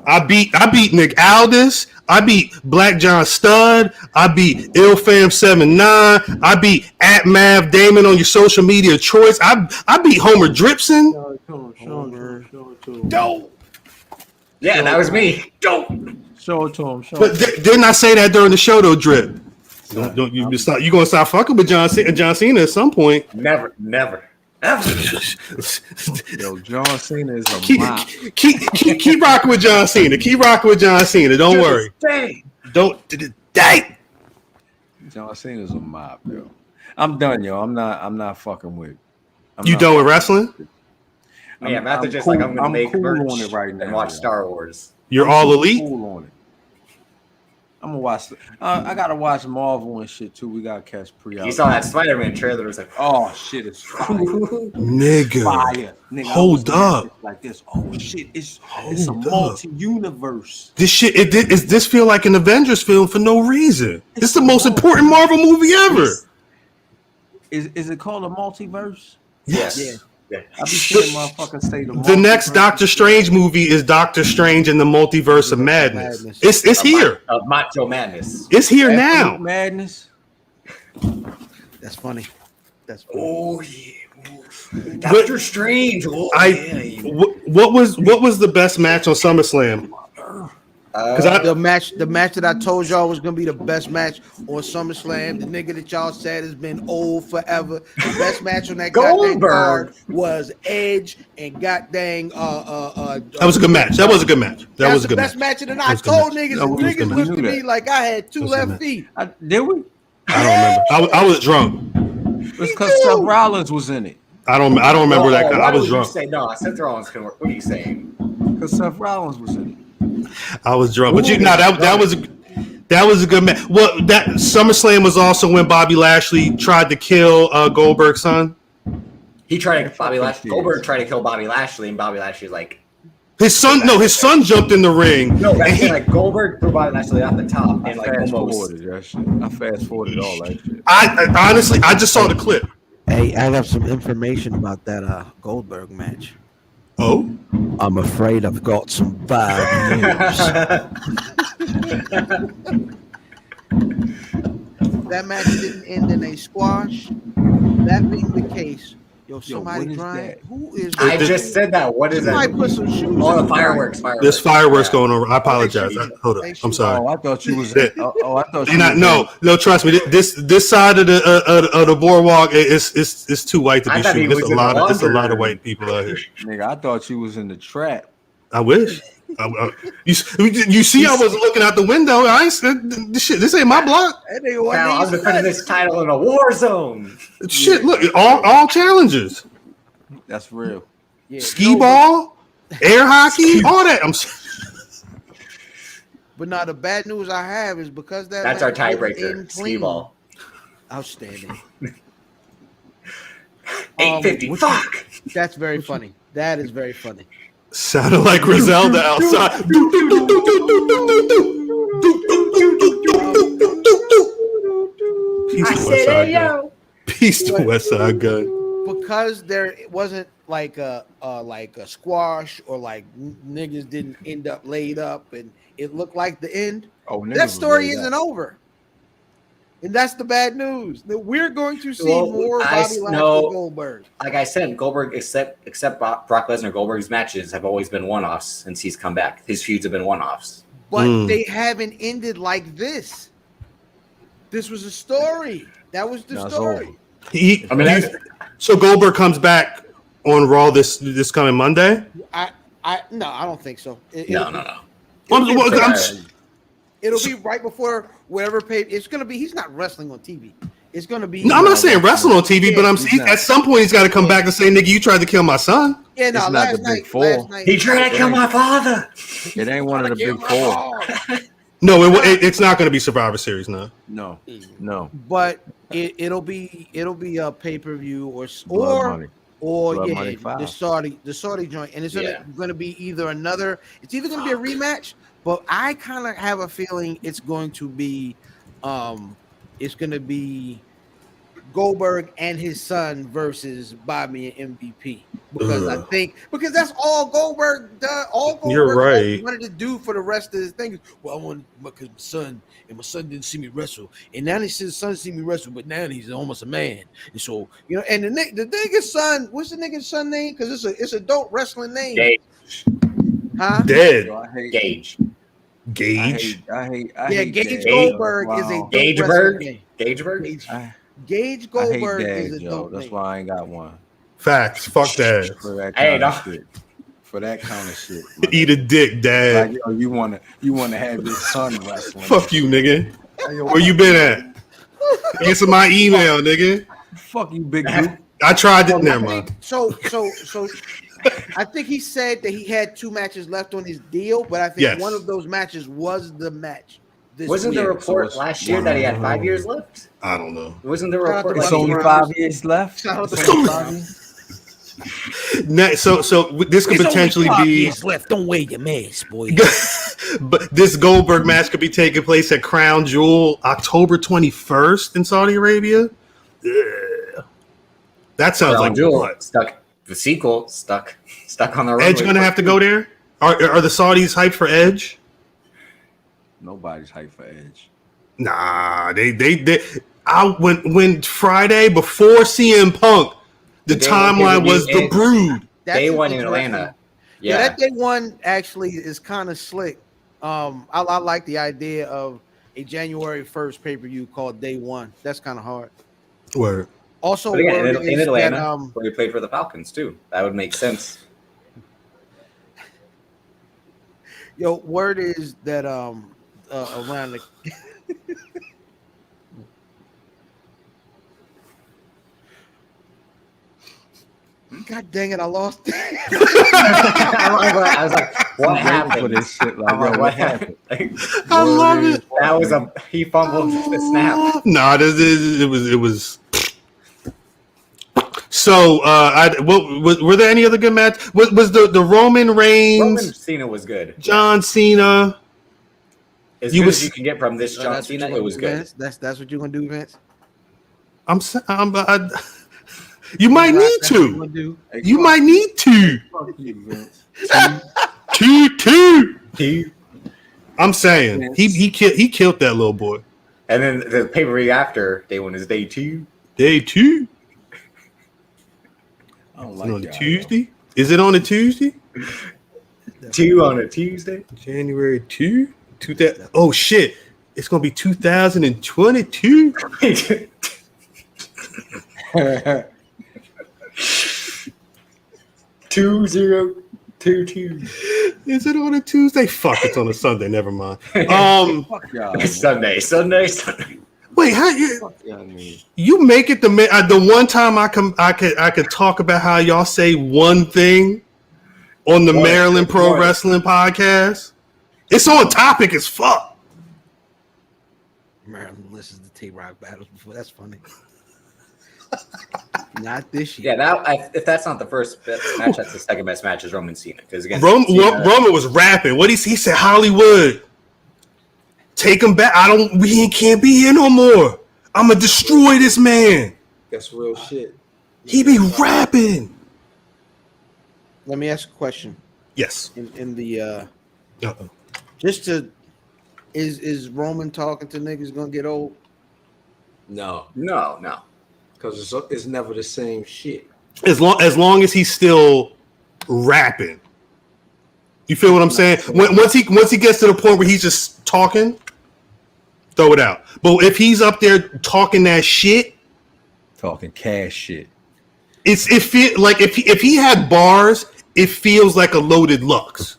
Speaker 2: I beat Nick Aldis. I beat Black John Studd. I beat IlFam79. I beat @Mav Damon on your social media choice. I beat Homer Dripson.
Speaker 3: Dope.
Speaker 4: Yeah, that was me. Dope.
Speaker 1: Show it to him.
Speaker 2: But didn't I say that during the show though, Drip? Don't you stop? You gonna stop fucking with John Cena at some point?
Speaker 4: Never.
Speaker 1: Yo, John Cena is a mob.
Speaker 2: Keep rocking with John Cena. Keep rocking with John Cena. Don't worry. Don't dang.
Speaker 1: John Cena's a mob, yo. I'm done, yo. I'm not fucking with.
Speaker 2: You done with wrestling?
Speaker 4: Yeah, I'm after just
Speaker 1: cool.
Speaker 4: like I'm gonna make
Speaker 1: cool
Speaker 4: merch
Speaker 1: on it right now,
Speaker 4: and watch
Speaker 1: yo.
Speaker 4: Star Wars.
Speaker 2: You're all elite.
Speaker 1: Cool on it. I'm gonna watch. I gotta watch Marvel and shit too. We gotta catch pre-out.
Speaker 4: You saw that Spider-Man trailer? It was like,
Speaker 1: Oh shit, it's fire.
Speaker 2: Nigga.
Speaker 1: Fire. Nigga,
Speaker 2: Hold up.
Speaker 1: Like this. Oh shit, it's a multi-universe.
Speaker 2: This shit. Does this feel like an Avengers film for no reason? This is the most important Marvel movie ever.
Speaker 1: Is it called a multiverse?
Speaker 2: Yes.
Speaker 3: Yeah.
Speaker 1: I be seeing motherfuckers say
Speaker 2: The next Doctor Strange movie is Doctor Strange in the Multiverse of Madness. It's here.
Speaker 4: Of Macho Madness.
Speaker 2: It's here now.
Speaker 1: Madness.
Speaker 3: That's funny. That's funny.
Speaker 4: Oh yeah. Doctor Strange. Oh, yeah.
Speaker 2: What was the best match on SummerSlam?
Speaker 3: The match that I told y'all was gonna be the best match on SummerSlam, the nigga that y'all said has been old forever. The best match on that goddamn card was Edge and goddamn
Speaker 2: that was a good match. That was a good match. That was a good
Speaker 3: best
Speaker 2: match.
Speaker 3: match of the night. I told niggas, and niggas looked at me like I had two left feet.
Speaker 1: Did we?
Speaker 2: I don't remember. I was drunk.
Speaker 1: It's because Seth Rollins was in it.
Speaker 2: I don't remember that. I was drunk.
Speaker 4: No, Seth Rollins can work. What are you saying?
Speaker 1: Because Seth Rollins was in it.
Speaker 2: I was drunk, but that was a good match. Well, that SummerSlam was also when Bobby Lashley tried to kill Goldberg's son.
Speaker 4: He tried to Bobby Lashley. Goldberg tried to kill Bobby Lashley, and Bobby Lashley's like
Speaker 2: his son. No, his son jumped in the ring.
Speaker 4: No, that's like Goldberg threw Bobby Lashley off the top and like almost.
Speaker 1: I fast forwarded all that shit.
Speaker 2: I honestly, I just saw the clip.
Speaker 3: Hey, I have some information about that Goldberg match.
Speaker 2: Oh,
Speaker 3: I'm afraid I've got some bad news. That match didn't end in a squash. That being the case, somebody trying. Who is?
Speaker 4: I just said that. What is that?
Speaker 3: Somebody put some shoes.
Speaker 4: Oh, the fireworks.
Speaker 2: There's fireworks going on. I apologize. Hold up. I'm sorry.
Speaker 1: Oh, I thought you was.
Speaker 2: I thought. No. Trust me. This side of the boardwalk is too white to be shooting. There's a lot of white people out here.
Speaker 1: Nigga, I thought you was in the trap.
Speaker 2: I wish. You see, I was looking out the window. I ain't said this shit. This ain't my block.
Speaker 4: Now I'm defending this title in a war zone.
Speaker 2: Shit, look, all challenges.
Speaker 1: That's real.
Speaker 3: Yeah,
Speaker 2: Skee ball, air hockey, all that.
Speaker 3: But now the bad news I have is because
Speaker 4: that's our tiebreaker. Skee ball.
Speaker 3: Outstanding.
Speaker 4: 850. Fuck.
Speaker 3: That's very funny. That is very funny.
Speaker 2: Sounded like Griselda outside. Peace to West Side Gun.
Speaker 3: Because there wasn't like a squash or like niggas didn't end up laid up and it looked like the end.
Speaker 1: Oh,
Speaker 3: that story isn't over. And that's the bad news. That we're going to see more Bobby Lashley Goldberg.
Speaker 4: Like I said, Goldberg, except Brock Lesnar, Goldberg's matches have always been one-offs since he's come back. His feuds have been one-offs.
Speaker 3: But they haven't ended like this. This was a story. That was the story.
Speaker 2: So Goldberg comes back on Raw this coming Monday?
Speaker 3: I don't think so.
Speaker 4: No.
Speaker 3: It'll be right before whatever pay. It's gonna be. He's not wrestling on TV. It's gonna be.
Speaker 2: No, I'm not saying wrestle on TV, but at some point he's got to come back and say, "Nigga, you tried to kill my son."
Speaker 3: Yeah, no,
Speaker 1: it's not the big four.
Speaker 4: He tried to kill my father.
Speaker 1: It ain't one of the big four.
Speaker 2: No, it's not going to be Survivor Series. No.
Speaker 3: But it'll be a pay-per-view or
Speaker 1: Blood Money
Speaker 3: the Saudi joint, and it's going to be either going to be a rematch, but I kind of have a feeling it's going to be Goldberg and his son versus Bobby and MVP, because that's all Goldberg does. All Goldberg wanted to do for the rest of his thing. Well, I want because my son didn't see me wrestle, and now his son see me wrestle, but now he's almost a man, and so and the nigga's son, what's the nigga's son name? Because it's a dope wrestling name.
Speaker 4: Gage.
Speaker 3: Huh?
Speaker 2: Dead.
Speaker 4: Gage.
Speaker 1: I hate
Speaker 3: Gage Goldberg is a
Speaker 4: Gageberg.
Speaker 3: Gage Goldberg is a
Speaker 1: yo.
Speaker 3: dope
Speaker 1: That's
Speaker 3: name.
Speaker 1: why I ain't got one.
Speaker 2: Facts. Fuck that.
Speaker 1: For that kind of shit. For that kind of shit.
Speaker 2: Eat a dick, Dad.
Speaker 1: Like, you wanna have your son wrestling.
Speaker 2: Fuck you, nigga. Where you been at? Answer my email, nigga.
Speaker 1: Fuck you, big dude.
Speaker 2: I tried to. Never mind.
Speaker 3: So I think he said that he had 2 matches left on his deal, but I think one of those matches was the match.
Speaker 4: Wasn't the report last year that he had 5 years left?
Speaker 2: I don't know.
Speaker 4: Wasn't the report?
Speaker 1: It's only 5 years left.
Speaker 2: So this could potentially be
Speaker 3: years left. Don't wear your mask, boy.
Speaker 2: But this Goldberg match could be taking place at Crown Jewel October 21st in Saudi Arabia. Yeah. That sounds
Speaker 4: Crown
Speaker 2: like
Speaker 4: Jewel
Speaker 2: what?
Speaker 4: Stuck on the road.
Speaker 2: Edge gonna have to go there? Are the Saudis hyped for Edge?
Speaker 1: Nobody's hyped for Edge.
Speaker 2: Nah, they when Friday before CM Punk, the timeline was the Brood.
Speaker 4: Day one in Atlanta.
Speaker 3: Yeah, that day one actually is kind of slick. I like the idea of a January 1st pay-per-view called Day One. That's kind of hard.
Speaker 2: Word.
Speaker 3: Also,
Speaker 4: but again, in Atlanta, where he played for the Falcons too. That would make sense.
Speaker 3: Yo, word is that around the God dang it, I lost it.
Speaker 4: I was like, what happened?
Speaker 1: For this shit, like,
Speaker 4: what happened?
Speaker 2: I love it.
Speaker 4: That was he fumbled the snap.
Speaker 2: Nah, it was. So, were there any other good matches? Was the Roman Reigns?
Speaker 4: Cena was good.
Speaker 2: John Cena.
Speaker 4: As good as you can get from this John Cena, it was good.
Speaker 3: Vince? That's what you're gonna do, Vince.
Speaker 2: You might need to. You might need to.
Speaker 1: Fuck you, Vince.
Speaker 2: Two. I'm saying he killed that little boy.
Speaker 4: And then the pay-per-view after day one is day two.
Speaker 2: Day two.
Speaker 1: I don't
Speaker 2: Is
Speaker 1: like
Speaker 2: it on a Tuesday? Is it on a Tuesday?
Speaker 4: 2 on a Tuesday.
Speaker 2: January 2. Oh shit! It's gonna be 2022.
Speaker 4: 2022.
Speaker 2: Is it on a Tuesday? Fuck! It's on a Sunday. Never mind.
Speaker 1: Fuck y'all.
Speaker 4: Sunday.
Speaker 2: Wait, how you make it the one time I could talk about how y'all say one thing on the Maryland Pro Wrestling Podcast? It's on topic as fuck.
Speaker 3: Maryland listens to T-Rock battles before. That's funny. Not this year.
Speaker 4: Yeah, if that's not the first match, that's the second best match is Roman Cena. Because again,
Speaker 2: Roman was rapping. What he said, Hollywood, take him back. We can't be here no more. I'm gonna destroy this man.
Speaker 1: That's real shit.
Speaker 2: He be rapping.
Speaker 3: Let me ask a question.
Speaker 2: Yes.
Speaker 3: In the just to is Roman talking to niggas gonna get old?
Speaker 1: No, because it's never the same shit.
Speaker 2: As long as he's still rapping. You feel what I'm saying? Once he gets to the point where he's just talking, throw it out. But if he's up there talking that shit,
Speaker 1: Talking cash shit.
Speaker 2: it feel like if he had bars, it feels like a loaded Lux.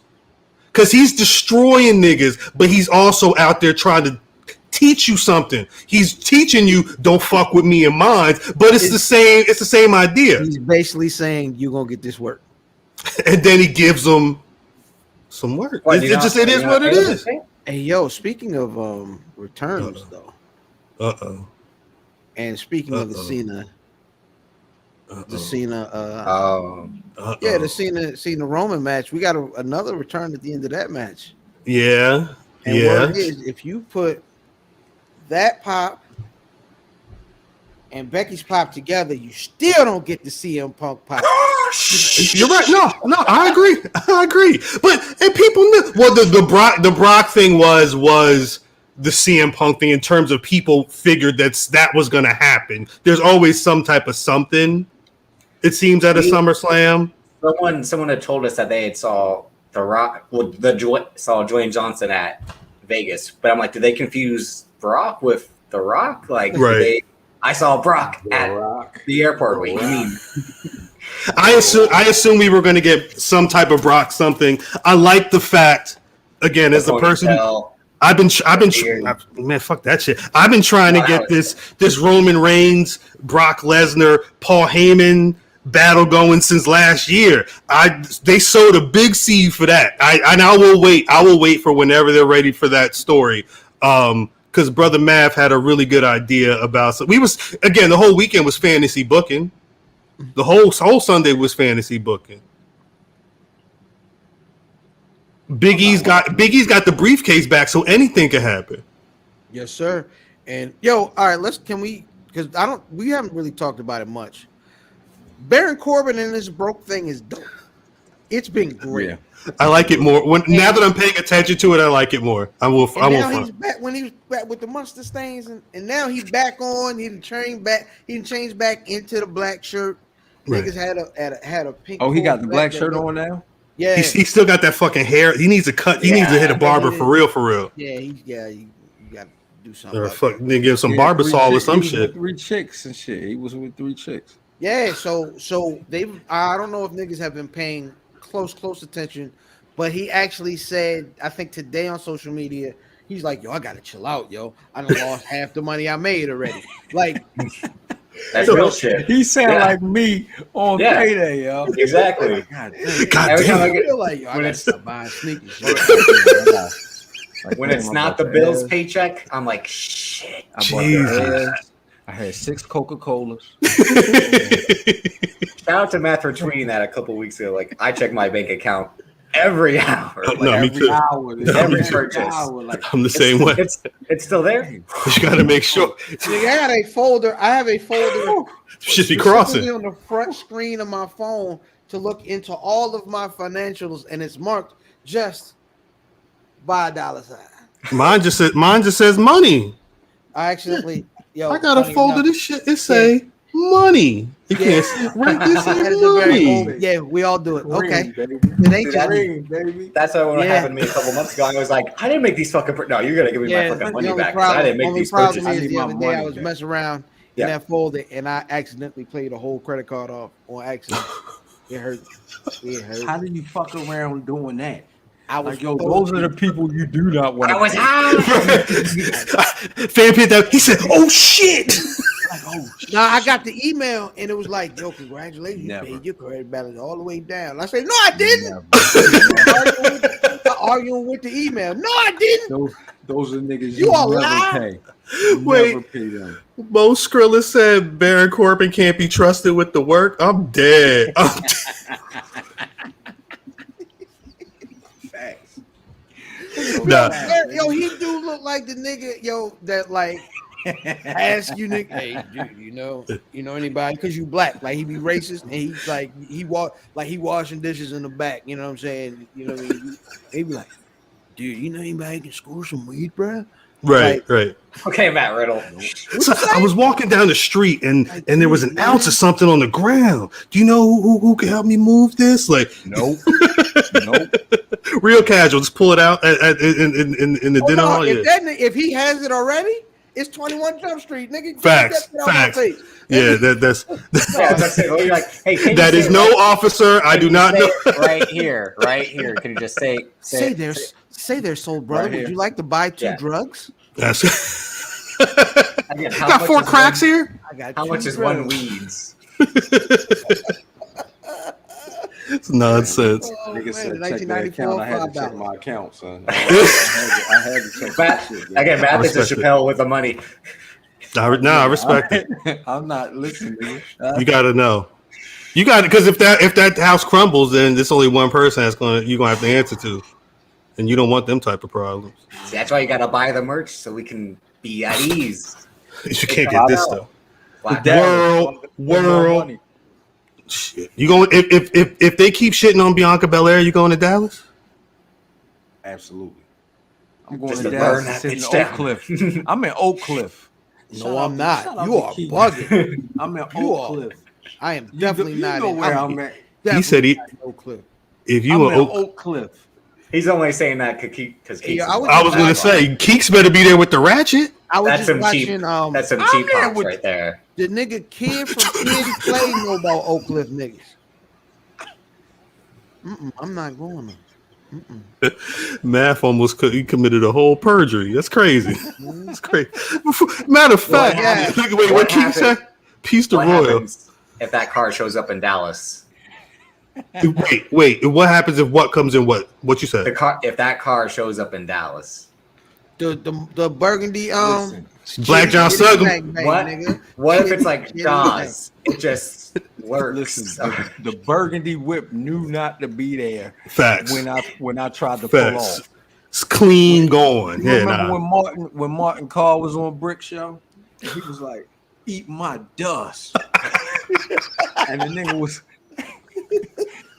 Speaker 2: Cause he's destroying niggas, but he's also out there trying to teach you something. He's teaching you don't fuck with me and mine, but it's the same idea.
Speaker 3: He's basically saying you're gonna get this work.
Speaker 2: And then he gives them some work. It is what it is.
Speaker 3: Hey yo, speaking of returns though. And speaking of the Cena. The Cena the Cena Roman match. We got another return at the end of that match.
Speaker 2: Yeah.
Speaker 3: And what it is, if you put that pop and Becky's pop together, you still don't get the CM Punk pop.
Speaker 2: You're right. No, I agree. But and people knew. Well, the Brock thing was the CM Punk thing in terms of people figured that was going to happen. There's always some type of something. It seems at a SummerSlam.
Speaker 4: Someone had told us that they had saw The Rock. Well, saw Dwayne Johnson at Vegas, but I'm like, did they confuse Brock with The Rock? Like,
Speaker 2: right.
Speaker 4: I saw Brock at the airport. What do you mean?
Speaker 2: I assume we were going to get some type of Brock something. I like the fact, again, as the person I've been man, fuck that shit. I've been trying to get this Roman Reigns, Brock Lesnar, Paul Heyman battle going since last year. They sowed a big seed for that. I will wait. I will wait for whenever they're ready for that story. Because Brother Mav had a really good idea about. So the whole weekend was fantasy booking. The whole Sunday was fantasy booking. Big E's got the briefcase back, so anything can happen.
Speaker 3: Yes, sir. And all right, because we haven't really talked about it much. Baron Corbin and this broke thing is dope. It's been great. Yeah.
Speaker 2: I like it more now that I'm paying attention to it. I like it more.
Speaker 3: He's back when he was back with the monster stains, and now he's back on. He didn't change back. He didn't change back into the black shirt.
Speaker 2: Right.
Speaker 3: Niggas had a pink.
Speaker 1: Oh, he got the black shirt on now.
Speaker 3: Yeah,
Speaker 2: he still got that fucking hair. He needs a cut. He needs to hit a barber for real.
Speaker 3: Yeah, you got to do something.
Speaker 2: Or then give some Barbasol or some shit.
Speaker 1: 3 chicks and shit. He was with 3 chicks.
Speaker 3: Yeah, so I don't know if niggas have been paying close attention, but he actually said, I think today on social media, he's like, yo, I gotta chill out, yo. I done lost half the money I made already. Like,
Speaker 4: that's real shit.
Speaker 1: He sound like me on payday, yo.
Speaker 4: Exactly.
Speaker 1: God
Speaker 3: damn. I feel like, yo, I gotta stop buying sneakers.
Speaker 4: When it's not the Bills paycheck, I'm like, shit.
Speaker 1: I had 6 Coca-Colas.
Speaker 4: Shout out to Matt for tweeting that a couple weeks ago. Like, I check my bank account every hour.
Speaker 2: Me too.
Speaker 4: Every purchase.
Speaker 2: I'm the same way.
Speaker 4: It's still there.
Speaker 2: You got to make sure.
Speaker 3: I have a folder.
Speaker 2: Should be crossing
Speaker 3: on the front screen of my phone to look into all of my financials, and it's marked just by $.
Speaker 2: Mine just says money.
Speaker 3: I accidentally.
Speaker 2: I got a folder. This shit. It say money. You can't write this in money.
Speaker 3: Yeah, we all do it. Okay.
Speaker 1: It ain't just baby.
Speaker 4: That's what happened to me a couple months ago. I was like, I didn't make these fucking. No, you're gonna give me my fucking money back. I didn't make these purchases.
Speaker 3: The other day I was messing around in that folder and I accidentally played a whole credit card off on accident. It hurt.
Speaker 1: How do you fuck around doing that?
Speaker 3: I was
Speaker 1: like, yo, those are the people you do not want.
Speaker 4: I was high.
Speaker 2: Fan pit that he said, "Oh shit!"
Speaker 3: Like, oh shit. Now I got the email and it was like, "Yo, congratulations, you paid your credit balance all the way down." I said, "No, I didn't." Arguing with the email. No, I didn't.
Speaker 1: Those are niggas
Speaker 3: you all lie.
Speaker 2: Wait, Mo Skrilla said Baron Corbin can't be trusted with the work. I'm dead.
Speaker 3: Yo, he do look like the nigga, yo, that like ask you nigga, hey, dude, you know anybody? Because you black, like he be racist and he's like he washing dishes in the back. You know what I'm saying? You know what I mean? He be like, dude, you know anybody can score some weed, bro?
Speaker 2: Right.
Speaker 4: Okay, Matt Riddle.
Speaker 2: So I was walking down the street and there was an ounce of something on the ground. Do you know who can help me move this? Like,
Speaker 1: nope.
Speaker 2: Real casual. Just pull it out in the dinner hall.
Speaker 3: If he has it already, it's 21 Jump Street, nigga.
Speaker 2: Facts. Yeah, that's
Speaker 4: like, hey,
Speaker 2: that is no officer. I do not know.
Speaker 4: right here. Can you just say
Speaker 3: there, soul brother? Right, would you like to buy 2 drugs?
Speaker 2: That's
Speaker 4: Again,
Speaker 2: Got 4 cracks here.
Speaker 3: I got
Speaker 4: How much is one weeds?
Speaker 2: It's nonsense.
Speaker 3: Oh,
Speaker 1: Nigga
Speaker 3: man,
Speaker 1: said
Speaker 3: the
Speaker 1: check that account. I had to check
Speaker 3: $1994
Speaker 1: my account, son. I had to check
Speaker 4: Matt,
Speaker 1: that shit.
Speaker 4: again, Matt is a
Speaker 2: respect it.
Speaker 4: Chappelle with the money.
Speaker 2: I respect it.
Speaker 1: I'm not listening.
Speaker 2: You got to know. You got because if that house crumbles, then there's only one person you're gonna have to answer to, and you don't want them type of problems.
Speaker 4: See, that's why you gotta buy the merch so we can be at ease.
Speaker 2: You can't get this stuff.
Speaker 4: Black
Speaker 2: World. Shit. You going if they keep shitting on Bianca Belair, you going to Dallas?
Speaker 1: Absolutely. I'm going
Speaker 4: Just
Speaker 1: to
Speaker 4: to
Speaker 1: Dallas
Speaker 4: burn
Speaker 1: and
Speaker 4: that
Speaker 1: sit in
Speaker 4: bitch down.
Speaker 1: Oak Cliff. I'm in Oak Cliff.
Speaker 3: No, I'm not.
Speaker 1: shout out
Speaker 3: You
Speaker 1: to
Speaker 3: are
Speaker 1: Keith.
Speaker 3: bugging.
Speaker 1: I'm in
Speaker 3: You
Speaker 1: Oak
Speaker 3: are.
Speaker 1: Cliff.
Speaker 3: I am
Speaker 1: You
Speaker 3: definitely
Speaker 1: know
Speaker 3: not.
Speaker 1: where I'm at.
Speaker 2: He said he
Speaker 3: Oak Cliff.
Speaker 2: if
Speaker 1: I'm
Speaker 2: you
Speaker 1: in
Speaker 2: in Oak.
Speaker 1: Oak Cliff.
Speaker 4: He's only saying that because
Speaker 3: Yeah,
Speaker 2: I was gonna say Keeks better be there with the ratchet.
Speaker 3: I was
Speaker 4: that's
Speaker 3: just
Speaker 4: some
Speaker 3: watching.
Speaker 4: cheap. That's some
Speaker 1: I'm
Speaker 4: cheap
Speaker 1: there
Speaker 4: pops
Speaker 1: with-
Speaker 4: right there.
Speaker 3: The nigga kid from Kid Play know about Oak Cliff niggas. I'm not going there.
Speaker 2: Math almost he committed a whole perjury. That's crazy. That's crazy. Matter of fact,
Speaker 3: happens-
Speaker 2: wait, what Keeks said? Peace to
Speaker 4: What
Speaker 2: Royal.
Speaker 4: happens if that car shows up in Dallas?
Speaker 2: Wait. What happens if what comes in what? What you said?
Speaker 4: If that car shows up in Dallas,
Speaker 3: The burgundy
Speaker 1: Listen,
Speaker 2: Black John
Speaker 3: Shitty
Speaker 2: Sugum.
Speaker 3: bang bang,
Speaker 4: what?
Speaker 3: nigga.
Speaker 4: What if it's like
Speaker 3: Shitty
Speaker 4: Jaws? It just works.
Speaker 1: listen, the burgundy whip knew not to be there
Speaker 2: Facts.
Speaker 1: when I tried to pull
Speaker 2: Facts.
Speaker 1: off.
Speaker 2: It's clean going.
Speaker 1: You
Speaker 2: Yeah,
Speaker 1: remember
Speaker 2: nah.
Speaker 1: when Martin Carr was on Brick Show? He was like, "Eat my dust," and the nigga was.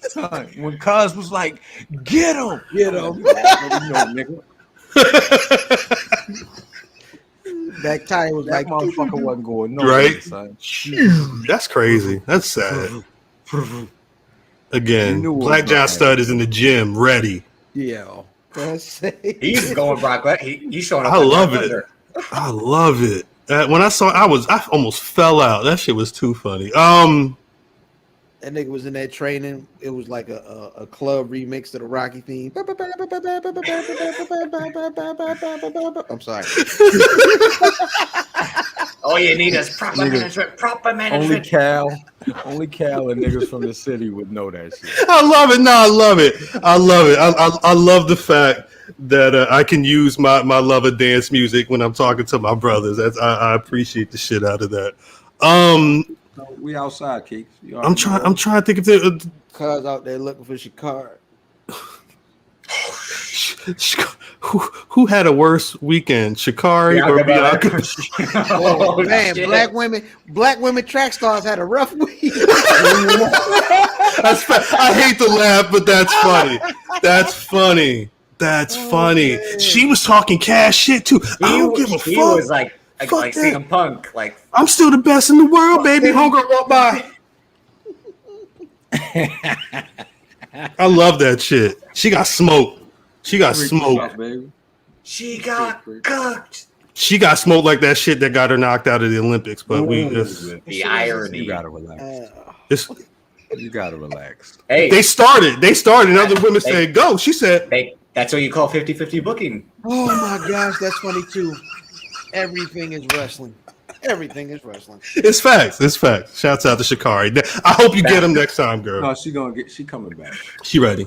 Speaker 1: Son, when Cuz was like, "Get him,
Speaker 3: Get him."
Speaker 1: You already know, nigga.
Speaker 3: That tire was
Speaker 1: That
Speaker 3: like
Speaker 1: motherfucker wasn't going nowhere,
Speaker 2: Right?
Speaker 1: son.
Speaker 2: That's crazy. That's sad.
Speaker 1: You
Speaker 2: Again,
Speaker 1: knew what
Speaker 2: Black
Speaker 1: was
Speaker 2: John
Speaker 1: gonna
Speaker 2: Stud is in the gym, ready.
Speaker 3: yeah. That's it.
Speaker 4: He's going Brock Lesnar. He's showing up.
Speaker 2: I
Speaker 4: in
Speaker 2: love
Speaker 4: Brock
Speaker 2: it.
Speaker 4: Lesnar.
Speaker 2: I love it. When I saw, I almost fell out. That shit was too funny.
Speaker 3: That nigga was in that training. It was like a club remix to the Rocky theme. I'm sorry.
Speaker 4: All you need is proper
Speaker 1: Nigga.
Speaker 4: management. Proper
Speaker 1: Only
Speaker 4: management.
Speaker 1: Cal and niggas from the city would know that shit.
Speaker 2: I love it. No, I love it. I love it. I love the fact that I can use my love of dance music when I'm talking to my brothers. I appreciate the shit out of that.
Speaker 1: So we outside, Keeks. You
Speaker 2: I'm trying to think if there.
Speaker 3: Cuz out there looking for Shikari.
Speaker 2: Who had a worse weekend, Shikari or Bianca?
Speaker 3: Oh,
Speaker 4: Oh,
Speaker 3: man,
Speaker 4: shit.
Speaker 3: black women track stars had a rough week.
Speaker 2: I hate to laugh, but that's funny. That's funny. That's funny.
Speaker 3: man.
Speaker 2: She was talking cash shit too. I don't give a
Speaker 4: He
Speaker 2: fuck.
Speaker 4: was like
Speaker 2: Fuck that.
Speaker 4: CM Punk. Like,
Speaker 2: I'm still the best in the world, baby. Homegirl walk by. I love that shit. She got smoked. She got smoked.
Speaker 1: baby.
Speaker 4: she got cooked.
Speaker 2: She got smoked like that shit that got her knocked out of the Olympics. But
Speaker 4: The
Speaker 1: You
Speaker 4: irony.
Speaker 1: gotta relax.
Speaker 2: it's
Speaker 1: You gotta relax.
Speaker 4: Hey,
Speaker 2: they started. And other women said, go. She said,
Speaker 4: that's what you call 50-50 booking.
Speaker 3: Oh my gosh, that's funny too. Everything is wrestling. Everything is wrestling.
Speaker 2: it's facts. It's facts. Shouts out to Shikari. I hope you get him next time, girl.
Speaker 1: No, she coming back.
Speaker 2: She ready.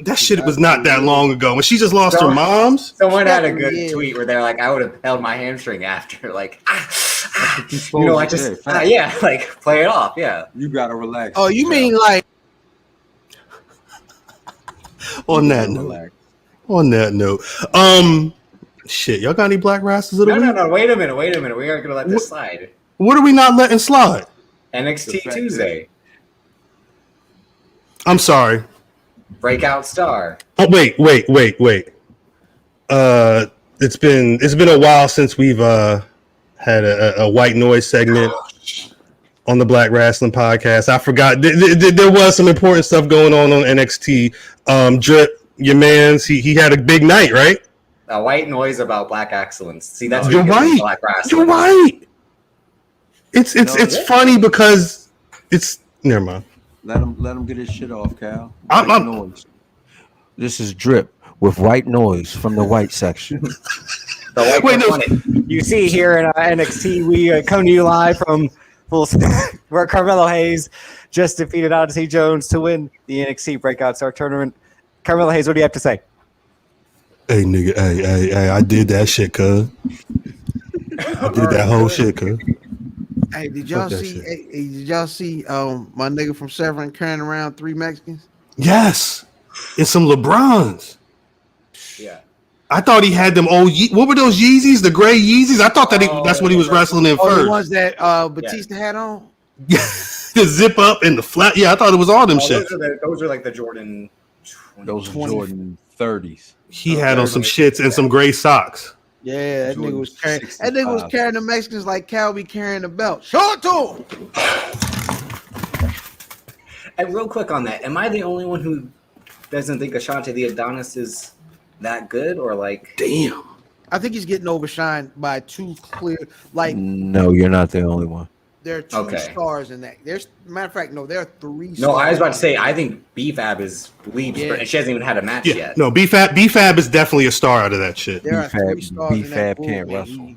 Speaker 2: That shit was not that long ago. When she just lost her moms.
Speaker 4: Someone had a good
Speaker 3: Yeah.
Speaker 4: tweet where they're like, I would have held my hamstring after. Like,
Speaker 1: what you're
Speaker 4: you know, I
Speaker 1: supposed to
Speaker 4: just,
Speaker 1: say.
Speaker 4: yeah, like, play it off. Yeah.
Speaker 1: You gotta relax.
Speaker 3: Oh, you mean like
Speaker 2: On that note. Shit, y'all got any Black Rasslins of the week?
Speaker 4: No. Wait a minute. We aren't going to let this slide.
Speaker 2: What are we not letting slide?
Speaker 4: NXT
Speaker 1: fact
Speaker 4: Tuesday.
Speaker 2: I'm sorry.
Speaker 4: Breakout Star.
Speaker 2: Oh, wait. It's been a while since we've had a white noise segment on the Black Rasslin Podcast. I forgot there was some important stuff going on NXT. Drip, your man's he had a big night, right?
Speaker 4: A white noise about black excellence. See, that's what
Speaker 2: You're
Speaker 4: you get with
Speaker 2: right.
Speaker 4: Black Rasslin.
Speaker 2: You're right. It's
Speaker 1: yeah.
Speaker 2: funny because it's never mind.
Speaker 1: Let him get his shit off, Cal.
Speaker 2: I'm-
Speaker 1: White noise. This is Drip with white noise from the white section.
Speaker 2: Wait, no.
Speaker 6: You see here in NXT, we come to you live from where Carmelo Hayes just defeated Odyssey Jones to win the NXT Breakout Tournament. Carmelo Hayes, what do you have to say?
Speaker 2: Hey, nigga, hey, I did that shit, cuz. I did that whole shit, cuz.
Speaker 3: Hey, did y'all see my nigga from Severn carrying around 3 Mexicans?
Speaker 2: Yes. And some LeBrons.
Speaker 4: Yeah.
Speaker 2: I thought he had them old. What were those Yeezys? The gray Yeezys? I thought that's what he was wrestling in first.
Speaker 3: The ones that Batista had on?
Speaker 2: The zip up and the flat. Yeah, I thought it was all them shit.
Speaker 4: Those are like the Jordan.
Speaker 1: Those are Jordan 30s.
Speaker 2: He had on some shits and some gray socks.
Speaker 3: Yeah, that nigga was carrying. That nigga was carrying the Mexicans like Cal be carrying the belt. Show it to him.
Speaker 4: And real quick on that, am I the only one who doesn't think Ashante the Adonis is that good, or like?
Speaker 2: Damn.
Speaker 3: I think he's getting overshined by 2 clear. Like,
Speaker 1: no, you're not the only one.
Speaker 3: There are 2 stars in that. There's matter of fact, no, there are 3 stars.
Speaker 4: No, I was about to say, I think B-Fab is leaps, and she hasn't even had a match yet.
Speaker 2: No, B-Fab is definitely a star out of that shit.
Speaker 3: There are 3 stars in that pool,
Speaker 1: can't wrestle.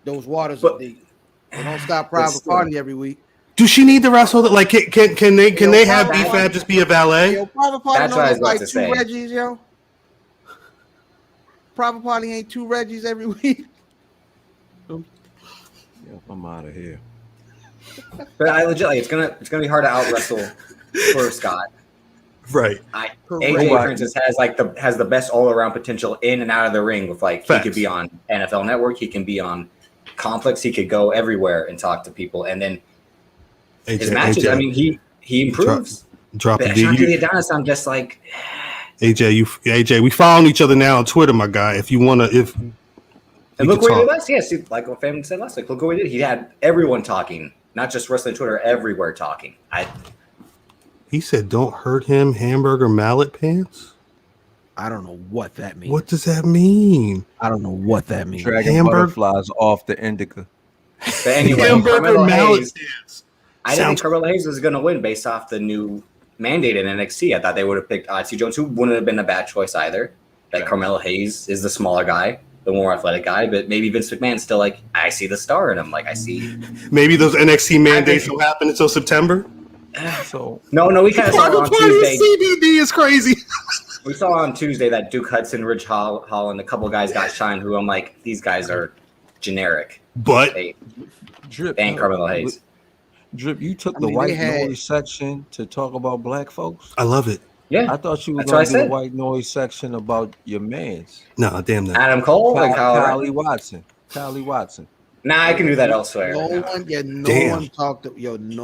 Speaker 3: Those waters are deep. They don't stop private party every week.
Speaker 2: Do she need to wrestle? Like, can they have B-Fab just be a valet?
Speaker 3: Yo, private party
Speaker 4: That's what I was about
Speaker 3: like
Speaker 4: to
Speaker 3: 2
Speaker 4: say.
Speaker 3: Reggies, yo. Private party ain't 2 Reggies every week.
Speaker 1: I'm out of here.
Speaker 4: But I legit it's gonna be hard to out wrestle for Scott.
Speaker 2: Right.
Speaker 4: AJ, for instance, has the best all around potential in and out of the ring. With like
Speaker 2: Facts.
Speaker 4: He could be on NFL Network, he can be on Complex, he could go everywhere and talk to people, and then his matches. I mean, he improves.
Speaker 2: Drop
Speaker 4: the
Speaker 2: D.
Speaker 4: the Adonis, I'm just like
Speaker 2: AJ, we following each other now on Twitter, my guy. If you wanna,
Speaker 4: and look what he did last. Yes, like what Fam said last week. Look what he did. He had everyone talking, not just wrestling Twitter, everywhere talking.
Speaker 2: He said, "Don't hurt him." Hamburger mallet pants.
Speaker 3: I don't know what that means.
Speaker 2: What does that mean?
Speaker 3: I don't know what that means.
Speaker 1: Dragging butterflies off the indica.
Speaker 4: But anyway,
Speaker 2: Hamburger mallet pants.
Speaker 4: I didn't think Carmelo Hayes was going to win based off the new mandate in NXT. I thought they would have picked Odyssey Jones, who wouldn't have been a bad choice either. That Carmelo Hayes is the smaller guy, the more athletic guy, but maybe Vince McMahon's still like, I see the star in him. Like, I see.
Speaker 2: Maybe those NXT mandates will happen until September.
Speaker 1: So
Speaker 4: no, we kind of saw on Tuesday.
Speaker 2: CBD is crazy.
Speaker 4: We saw on Tuesday that Duke Hudson, Ridge Hall, and a couple guys got shined. Who I'm like, these guys are generic.
Speaker 2: But
Speaker 1: Drip
Speaker 4: and Carmelo Hayes.
Speaker 1: Drip, you took the white noise section to talk about black folks.
Speaker 2: I love it.
Speaker 4: Yeah,
Speaker 1: I thought you were going to do the white noise section about your mans.
Speaker 2: No, damn that.
Speaker 4: Adam Cole and
Speaker 1: Kylie Watson.
Speaker 4: Nah, I can do that elsewhere.
Speaker 3: No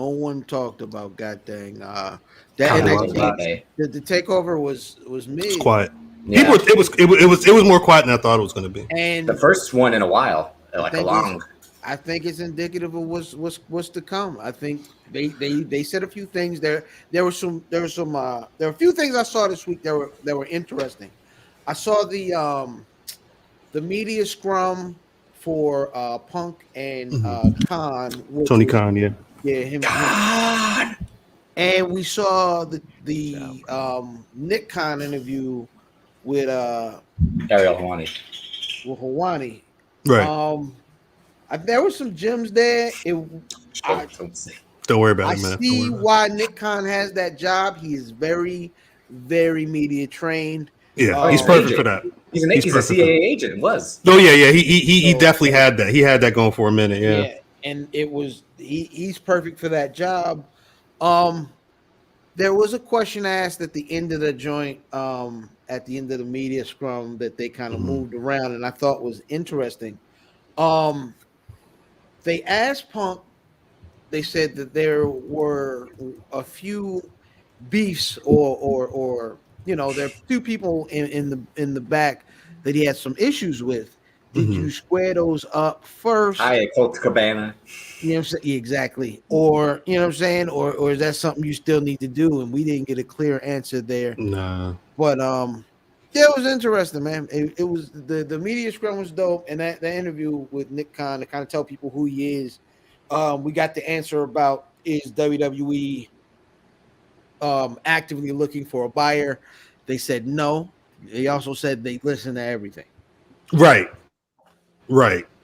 Speaker 3: one talked about goddamn that NXT. The takeover was me.
Speaker 2: It's quiet. Yeah. It was more quiet than I thought it was going to be.
Speaker 3: And
Speaker 4: the first one in a while, like a long.
Speaker 3: I think it's indicative of what's to come. I think they said a few things there. There were a few things I saw this week that were interesting. I saw the media scrum for Punk and Khan.
Speaker 2: Tony Khan, yeah.
Speaker 3: Yeah, him. And we saw the Nick Khan interview with
Speaker 4: Ariel Helwani.
Speaker 3: With Helwani.
Speaker 2: Right.
Speaker 3: There were some gems there.
Speaker 2: Don't worry about it, man.
Speaker 3: I see why Nick Khan has that job. He is very, very media trained.
Speaker 2: Yeah, he's perfect for that.
Speaker 4: He's a CAA agent. Was.
Speaker 2: Oh yeah. He definitely had that. He had that going for a minute. Yeah.
Speaker 3: And it was he's perfect for that job. There was a question asked at the end of the joint, at the end of the media scrum that they kind of moved around, and I thought was interesting. They asked Punk. They said that there were a few beefs, or there are 2 people in the back that he had some issues with. Did you square those up first?
Speaker 4: I Colt Cabana.
Speaker 3: You know what I'm saying? Yeah, exactly. Or you know what I'm saying? Or is that something you still need to do? And we didn't get a clear answer there.
Speaker 2: Nah.
Speaker 3: But yeah, it was interesting, man. It was the media scrum was dope, and that interview with Nick Khan to kind of tell people who he is. We got the answer about is WWE actively looking for a buyer. They said no. They also said they listen to everything.
Speaker 2: Right.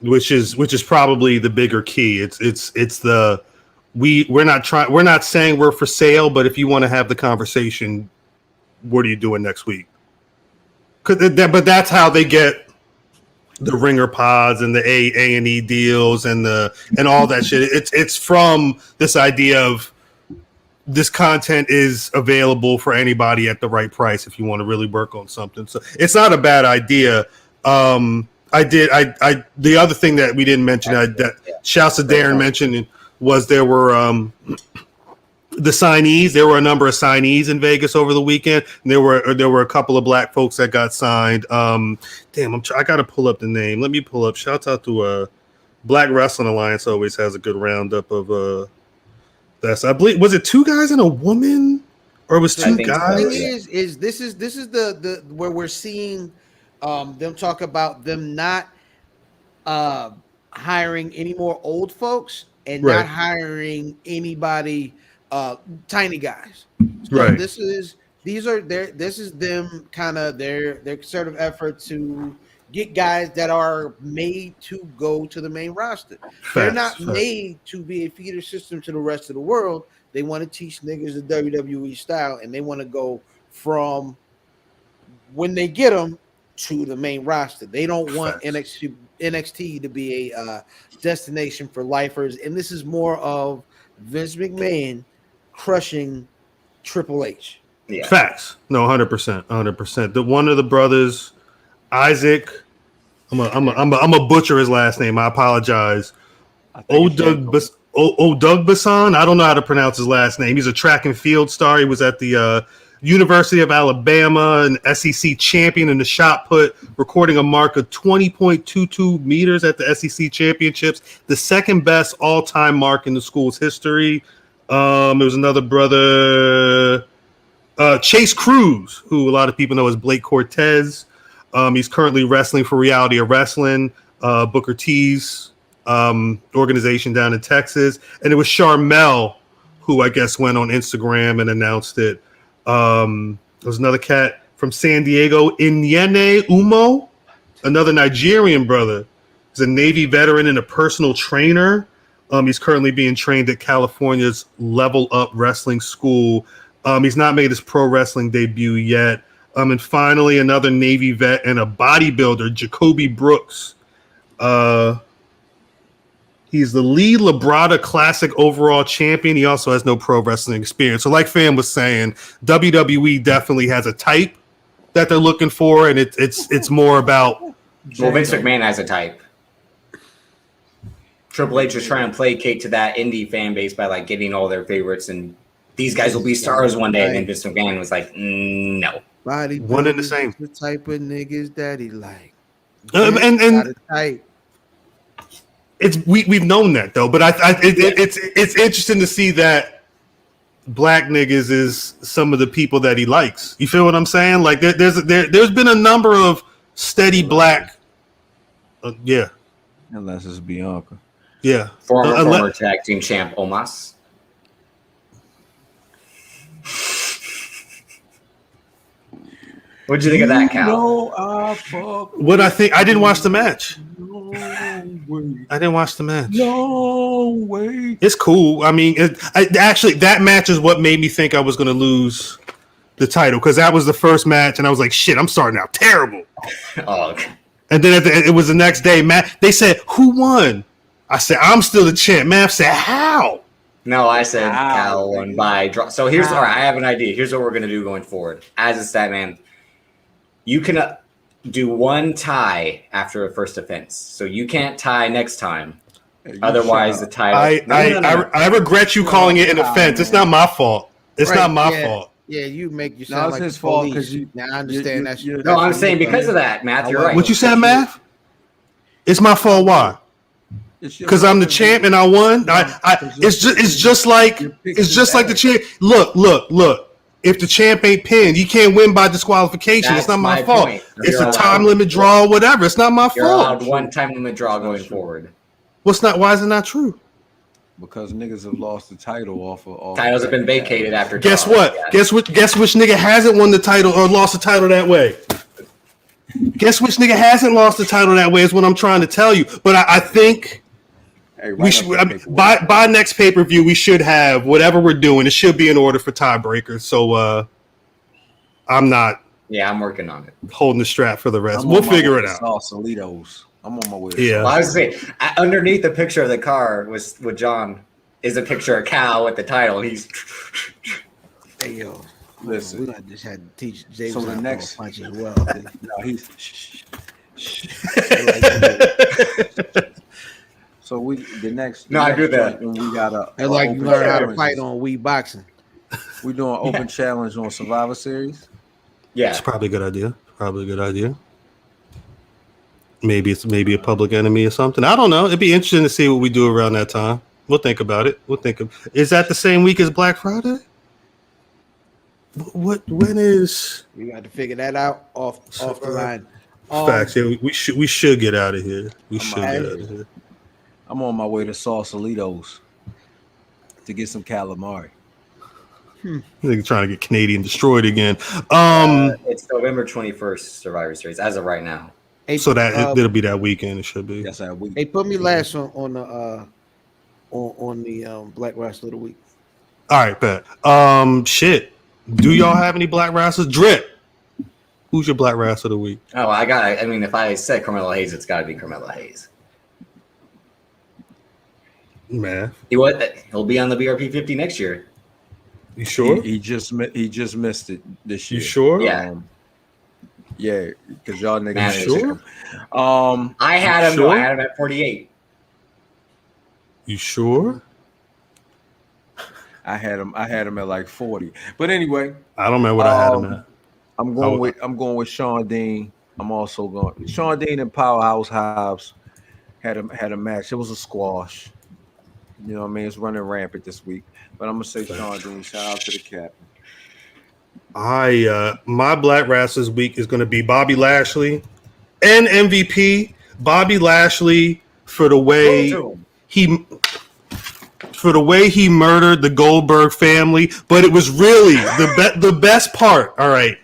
Speaker 2: Which is probably the bigger key. We're not saying we're for sale, but if you want to have the conversation, what are you doing next week? But that's how they get the ringer pods and the A&E deals and all that shit. It's from this idea of this content is available for anybody at the right price if you want to really work on something. So it's not a bad idea. The other thing that we didn't mention that shouts to Darren mentioned was there were the signees. There were a number of signees in Vegas over the weekend. And there were a couple of black folks that got signed. I got to pull up the name. Let me pull up. Shouts out to Black Rasslin Alliance. Always has a good roundup of that's. I believe, was it 2 guys and a woman, or it was 2 guys?
Speaker 3: The thing is this is the where we're seeing them talk about them not hiring any more old folks and not hiring anybody tiny guys. So this is them kind of their sort of effort to get guys that are made to go to the main roster. They're not made to be a feeder system to the rest of the world. They want to teach niggas the WWE style, and they want to go from when they get them to the main roster. They don't want NXT to be a destination for lifers, and this is more of Vince McMahon crushing Triple H.
Speaker 2: Yeah. Facts. No, 100%. The one of the brothers, Isaac, I'm a butcher his last name. I apologize. Doug Bassan. I don't know how to pronounce his last name. He's a track and field star. He was at the University of Alabama, an SEC champion in the shot put, recording a mark of 20.22 meters at the SEC championships, the second best all-time mark in the school's history. It was another brother, Chase Cruz, who a lot of people know as Blake Cortez. He's currently wrestling for Reality of Wrestling, Booker T's organization down in Texas. And it was Charmel, who I guess went on Instagram and announced it. There was another cat from San Diego, Inyene Umo, another Nigerian brother. He's a Navy veteran and a personal trainer. He's currently being trained at California's Level Up Wrestling School. He's not made his pro wrestling debut yet. And finally, another Navy vet and a bodybuilder, Jacoby Brooks. He's the Lee Labrada Classic overall champion. He also has no pro wrestling experience. So like Fam was saying, WWE definitely has a type that they're looking for, and it's more about...
Speaker 4: Well, Vince McMahon has a type. Triple H was trying to placate to that indie fan base by like getting all their favorites, and these guys will be stars one day. And then Vince McMahon was like, no.
Speaker 3: Body
Speaker 2: one and the same.
Speaker 3: The type of niggas that he like.
Speaker 2: And we've known that though, but it's interesting to see that black niggas is some of the people that he likes. You feel what I'm saying? Like there's been a number of steady black.
Speaker 1: Unless it's Bianca.
Speaker 2: Yeah.
Speaker 4: Former tag team champ Omos. What'd you think of that, Cal?
Speaker 2: What I think, I didn't watch the match. I didn't watch the match.
Speaker 1: No way.
Speaker 2: It's cool. I mean, actually, that match is what made me think I was going to lose the title, because that was the first match, and I was like, shit, I'm starting out terrible.
Speaker 4: Oh, okay.
Speaker 2: And then it was the next day, Matt. They said, who won? I said, I'm still the champ. Matt said, how?
Speaker 4: No, I said Cal won by draw. So here's, all right, I have an idea. Here's what we're going to do going forward. As a stat man, you can do one tie after a first offense. So you can't tie next time. Otherwise, the title.
Speaker 2: I regret you calling it an offense. It's not my fault. It's not my fault.
Speaker 3: Yeah, you make you sound like
Speaker 1: his fault because you.
Speaker 3: Now I understand that.
Speaker 4: No, I'm saying because of that, Matt. You're right.
Speaker 2: What you said, Matt? It's my fault. Why? Because I'm the champ and I won. It's just like the champ. Look. If the champ ain't pinned, you can't win by disqualification. It's not my fault. It's a time limit draw or whatever. It's not my fault.
Speaker 4: You're allowed one time limit draw going forward.
Speaker 2: Why is it not true?
Speaker 1: Because niggas have lost the title off
Speaker 4: titles have been vacated after.
Speaker 2: Guess what? Yeah. Guess which nigga hasn't won the title or lost the title that way? Guess which nigga hasn't lost the title that way is what I'm trying to tell you. But I think we should by next pay-per-view we should have whatever we're doing. It should be in order for tiebreakers. So I'm not.
Speaker 4: Yeah, I'm working on it.
Speaker 2: Holding the strap for the rest. We'll figure it out.
Speaker 1: Sausalito's. I'm on my way.
Speaker 2: Yeah.
Speaker 4: Well, I was saying, underneath the picture of the car with John is a picture of Cal with the title. He's.
Speaker 3: Hey yo,
Speaker 1: listen.
Speaker 3: We just had to teach James
Speaker 1: so the next
Speaker 3: punch as well.
Speaker 1: No, he's. So the next.
Speaker 4: No, I do that.
Speaker 1: And we got a.
Speaker 3: It's like you learn how to fight on Wii Boxing.
Speaker 1: We doing open challenge on Survivor Series.
Speaker 4: Yeah,
Speaker 2: it's probably a good idea. Maybe it's a Public Enemy or something. I don't know. It'd be interesting to see what we do around that time. We'll think about it. Is that the same week as Black Friday? When is?
Speaker 3: We got to figure that out off the line.
Speaker 2: Facts. Yeah, we should get out of here.
Speaker 1: I'm on my way to Sausalito's to get some calamari.
Speaker 2: They're trying to get Canadian destroyed again.
Speaker 4: It's November 21st, Survivor Series, as of right now.
Speaker 3: Hey,
Speaker 2: so that it'll be that weekend. It should be.
Speaker 1: Yes, that week.
Speaker 3: Hey, put me last on the Black Rasslin of the week.
Speaker 2: All right, bet. Shit. Do y'all have any Black Rasslers? Drip. Who's your Black Rassler of the week?
Speaker 4: Oh, I mean, if I said Carmelo Hayes, it's got to be Carmelo Hayes.
Speaker 2: Man,
Speaker 1: He'll
Speaker 4: be on the BRP 50 next year.
Speaker 2: You sure?
Speaker 1: He just missed it this year.
Speaker 2: You sure?
Speaker 4: Yeah.
Speaker 1: Yeah, because y'all niggas.
Speaker 2: Man, sure?
Speaker 4: I had him.
Speaker 2: Sure?
Speaker 4: No, I had him at 48.
Speaker 2: You sure?
Speaker 1: I had him at like 40. But anyway,
Speaker 2: I don't remember what I had him at.
Speaker 1: I'm going with Sean Dean. I'm also going Sean Dean and Powerhouse Hobbs had a match. It was a squash. You know what I mean? It's running rampant this week. But I'm gonna say Sean Dean. Shout out to the captain.
Speaker 2: My Black Rasslers week is gonna be Bobby Lashley and MVP. Bobby Lashley for the way he murdered the Goldberg family, but it was really the best part. All right.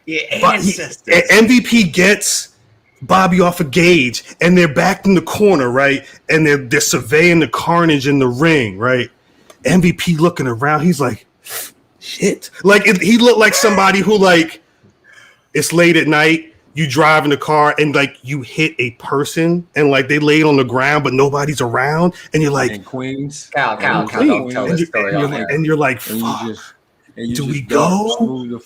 Speaker 4: Yeah,
Speaker 2: MVP gets Bobby off a gauge, and they're back in the corner, right? And they're surveying the carnage in the ring, right? MVP looking around, he's like, shit. Like he looked like somebody who, like, it's late at night, you drive in the car and like you hit a person and like they laid on the ground but nobody's around, and you're like,
Speaker 1: in Queens.
Speaker 4: Cal, don't tell this story on there.
Speaker 2: And you're like, fuck. Do we go?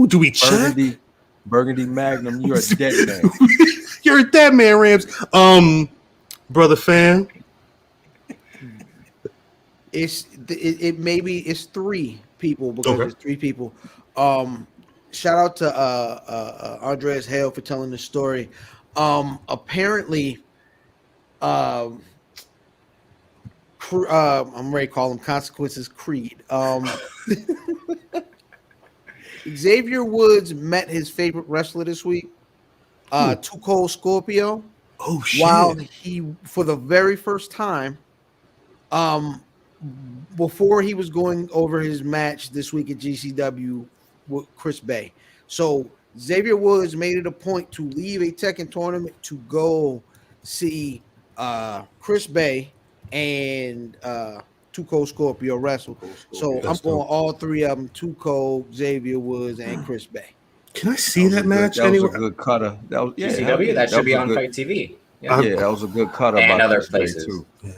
Speaker 2: Do we check?
Speaker 1: Burgundy Magnum, you're a dead man.
Speaker 2: You're a dead man, Rams. Brother fan.
Speaker 3: It's three people because it's three people. Shout out to Andreas Hale for telling the story. Apparently, I'm ready to call him Consequences Creed. Xavier Woods met his favorite wrestler this week, Too Cold Scorpio.
Speaker 2: Oh shit!
Speaker 3: While he, for the very first time, before he was going over his match this week at GCW with Chris Bay. So Xavier Woods made it a point to leave a Tekken tournament to go see Chris Bay and Too Cold Scorpio wrestle. So I'm going all three of them: Too Cold, Xavier Woods, and Chris Bay.
Speaker 2: Can I see that match
Speaker 1: That
Speaker 2: anywhere?
Speaker 1: was a good cutter. That was
Speaker 4: GCW. That should be on Fight TV.
Speaker 1: Yeah, that was a good cutter.
Speaker 4: And
Speaker 1: by
Speaker 4: other
Speaker 1: Chris Bay,
Speaker 4: places
Speaker 1: too.
Speaker 2: Yeah,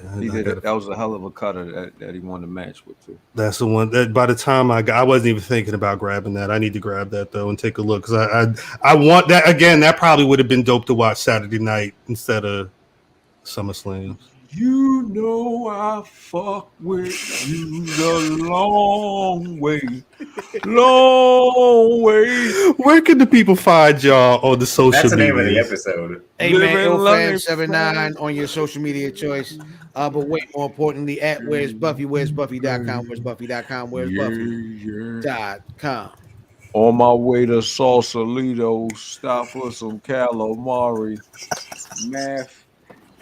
Speaker 1: That was a hell of a cutter that he won the match with too.
Speaker 2: That's the one that by the time I wasn't even thinking about grabbing that. I need to grab that though and take a look because I want that again. That probably would have been dope to watch Saturday night instead of SummerSlam.
Speaker 1: You know I fuck with you the long way.
Speaker 2: Where can the people find y'all on the social media?
Speaker 4: That's the name of the episode.
Speaker 3: Hey man, IlFan79 on your social media choice. But way more importantly, at Where's Buffy? Where's Buffy.com? Where's Buffy.com? Where's Buffy.com?
Speaker 1: On my way to Sausalito, stop for some calamari.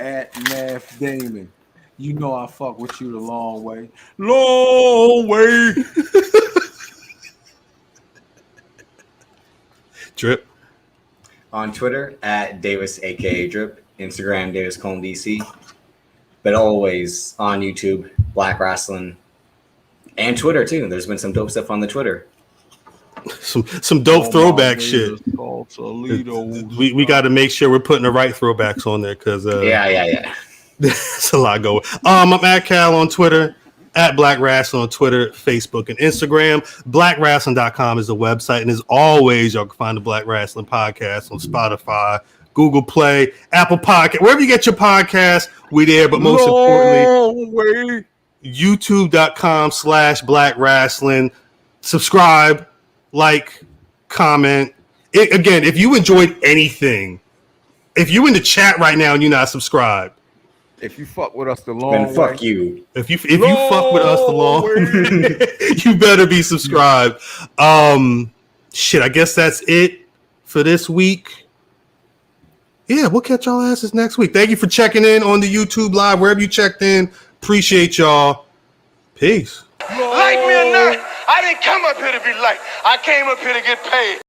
Speaker 1: At Math Damon. You know I fuck with you the long way. Long way.
Speaker 2: Drip.
Speaker 4: On Twitter at Davis, aka Drip. Instagram, Davis Cone DC. But always on YouTube, Black Rasslin. And Twitter, too. There's been some dope stuff on the Twitter.
Speaker 2: Some dope throwback shit. We got to make sure we're putting the right throwbacks on there because
Speaker 4: yeah.
Speaker 2: There's a lot going. I'm at Cal on Twitter, at Black Rasslin on Twitter, Facebook, and Instagram. BlackRasslin.com is the website, and as always, y'all can find the Black Rasslin Podcast on Spotify, Google Play, Apple Podcast, wherever you get your podcast, we there. But most importantly, YouTube.com/Black Rasslin. Subscribe, like, comment. Again, if you enjoyed anything, if you're in the chat right now and you're not subscribed,
Speaker 7: if you fuck with us the long way,
Speaker 4: fuck you.
Speaker 2: If you fuck with us the long way, you better be subscribed. Shit, I guess that's it for this week. Yeah, we'll catch y'all asses next week. Thank you for checking in on the YouTube live, wherever you checked in. Appreciate y'all. Peace.
Speaker 8: Like me or not, I didn't come up here to be liked. I came up here to get paid.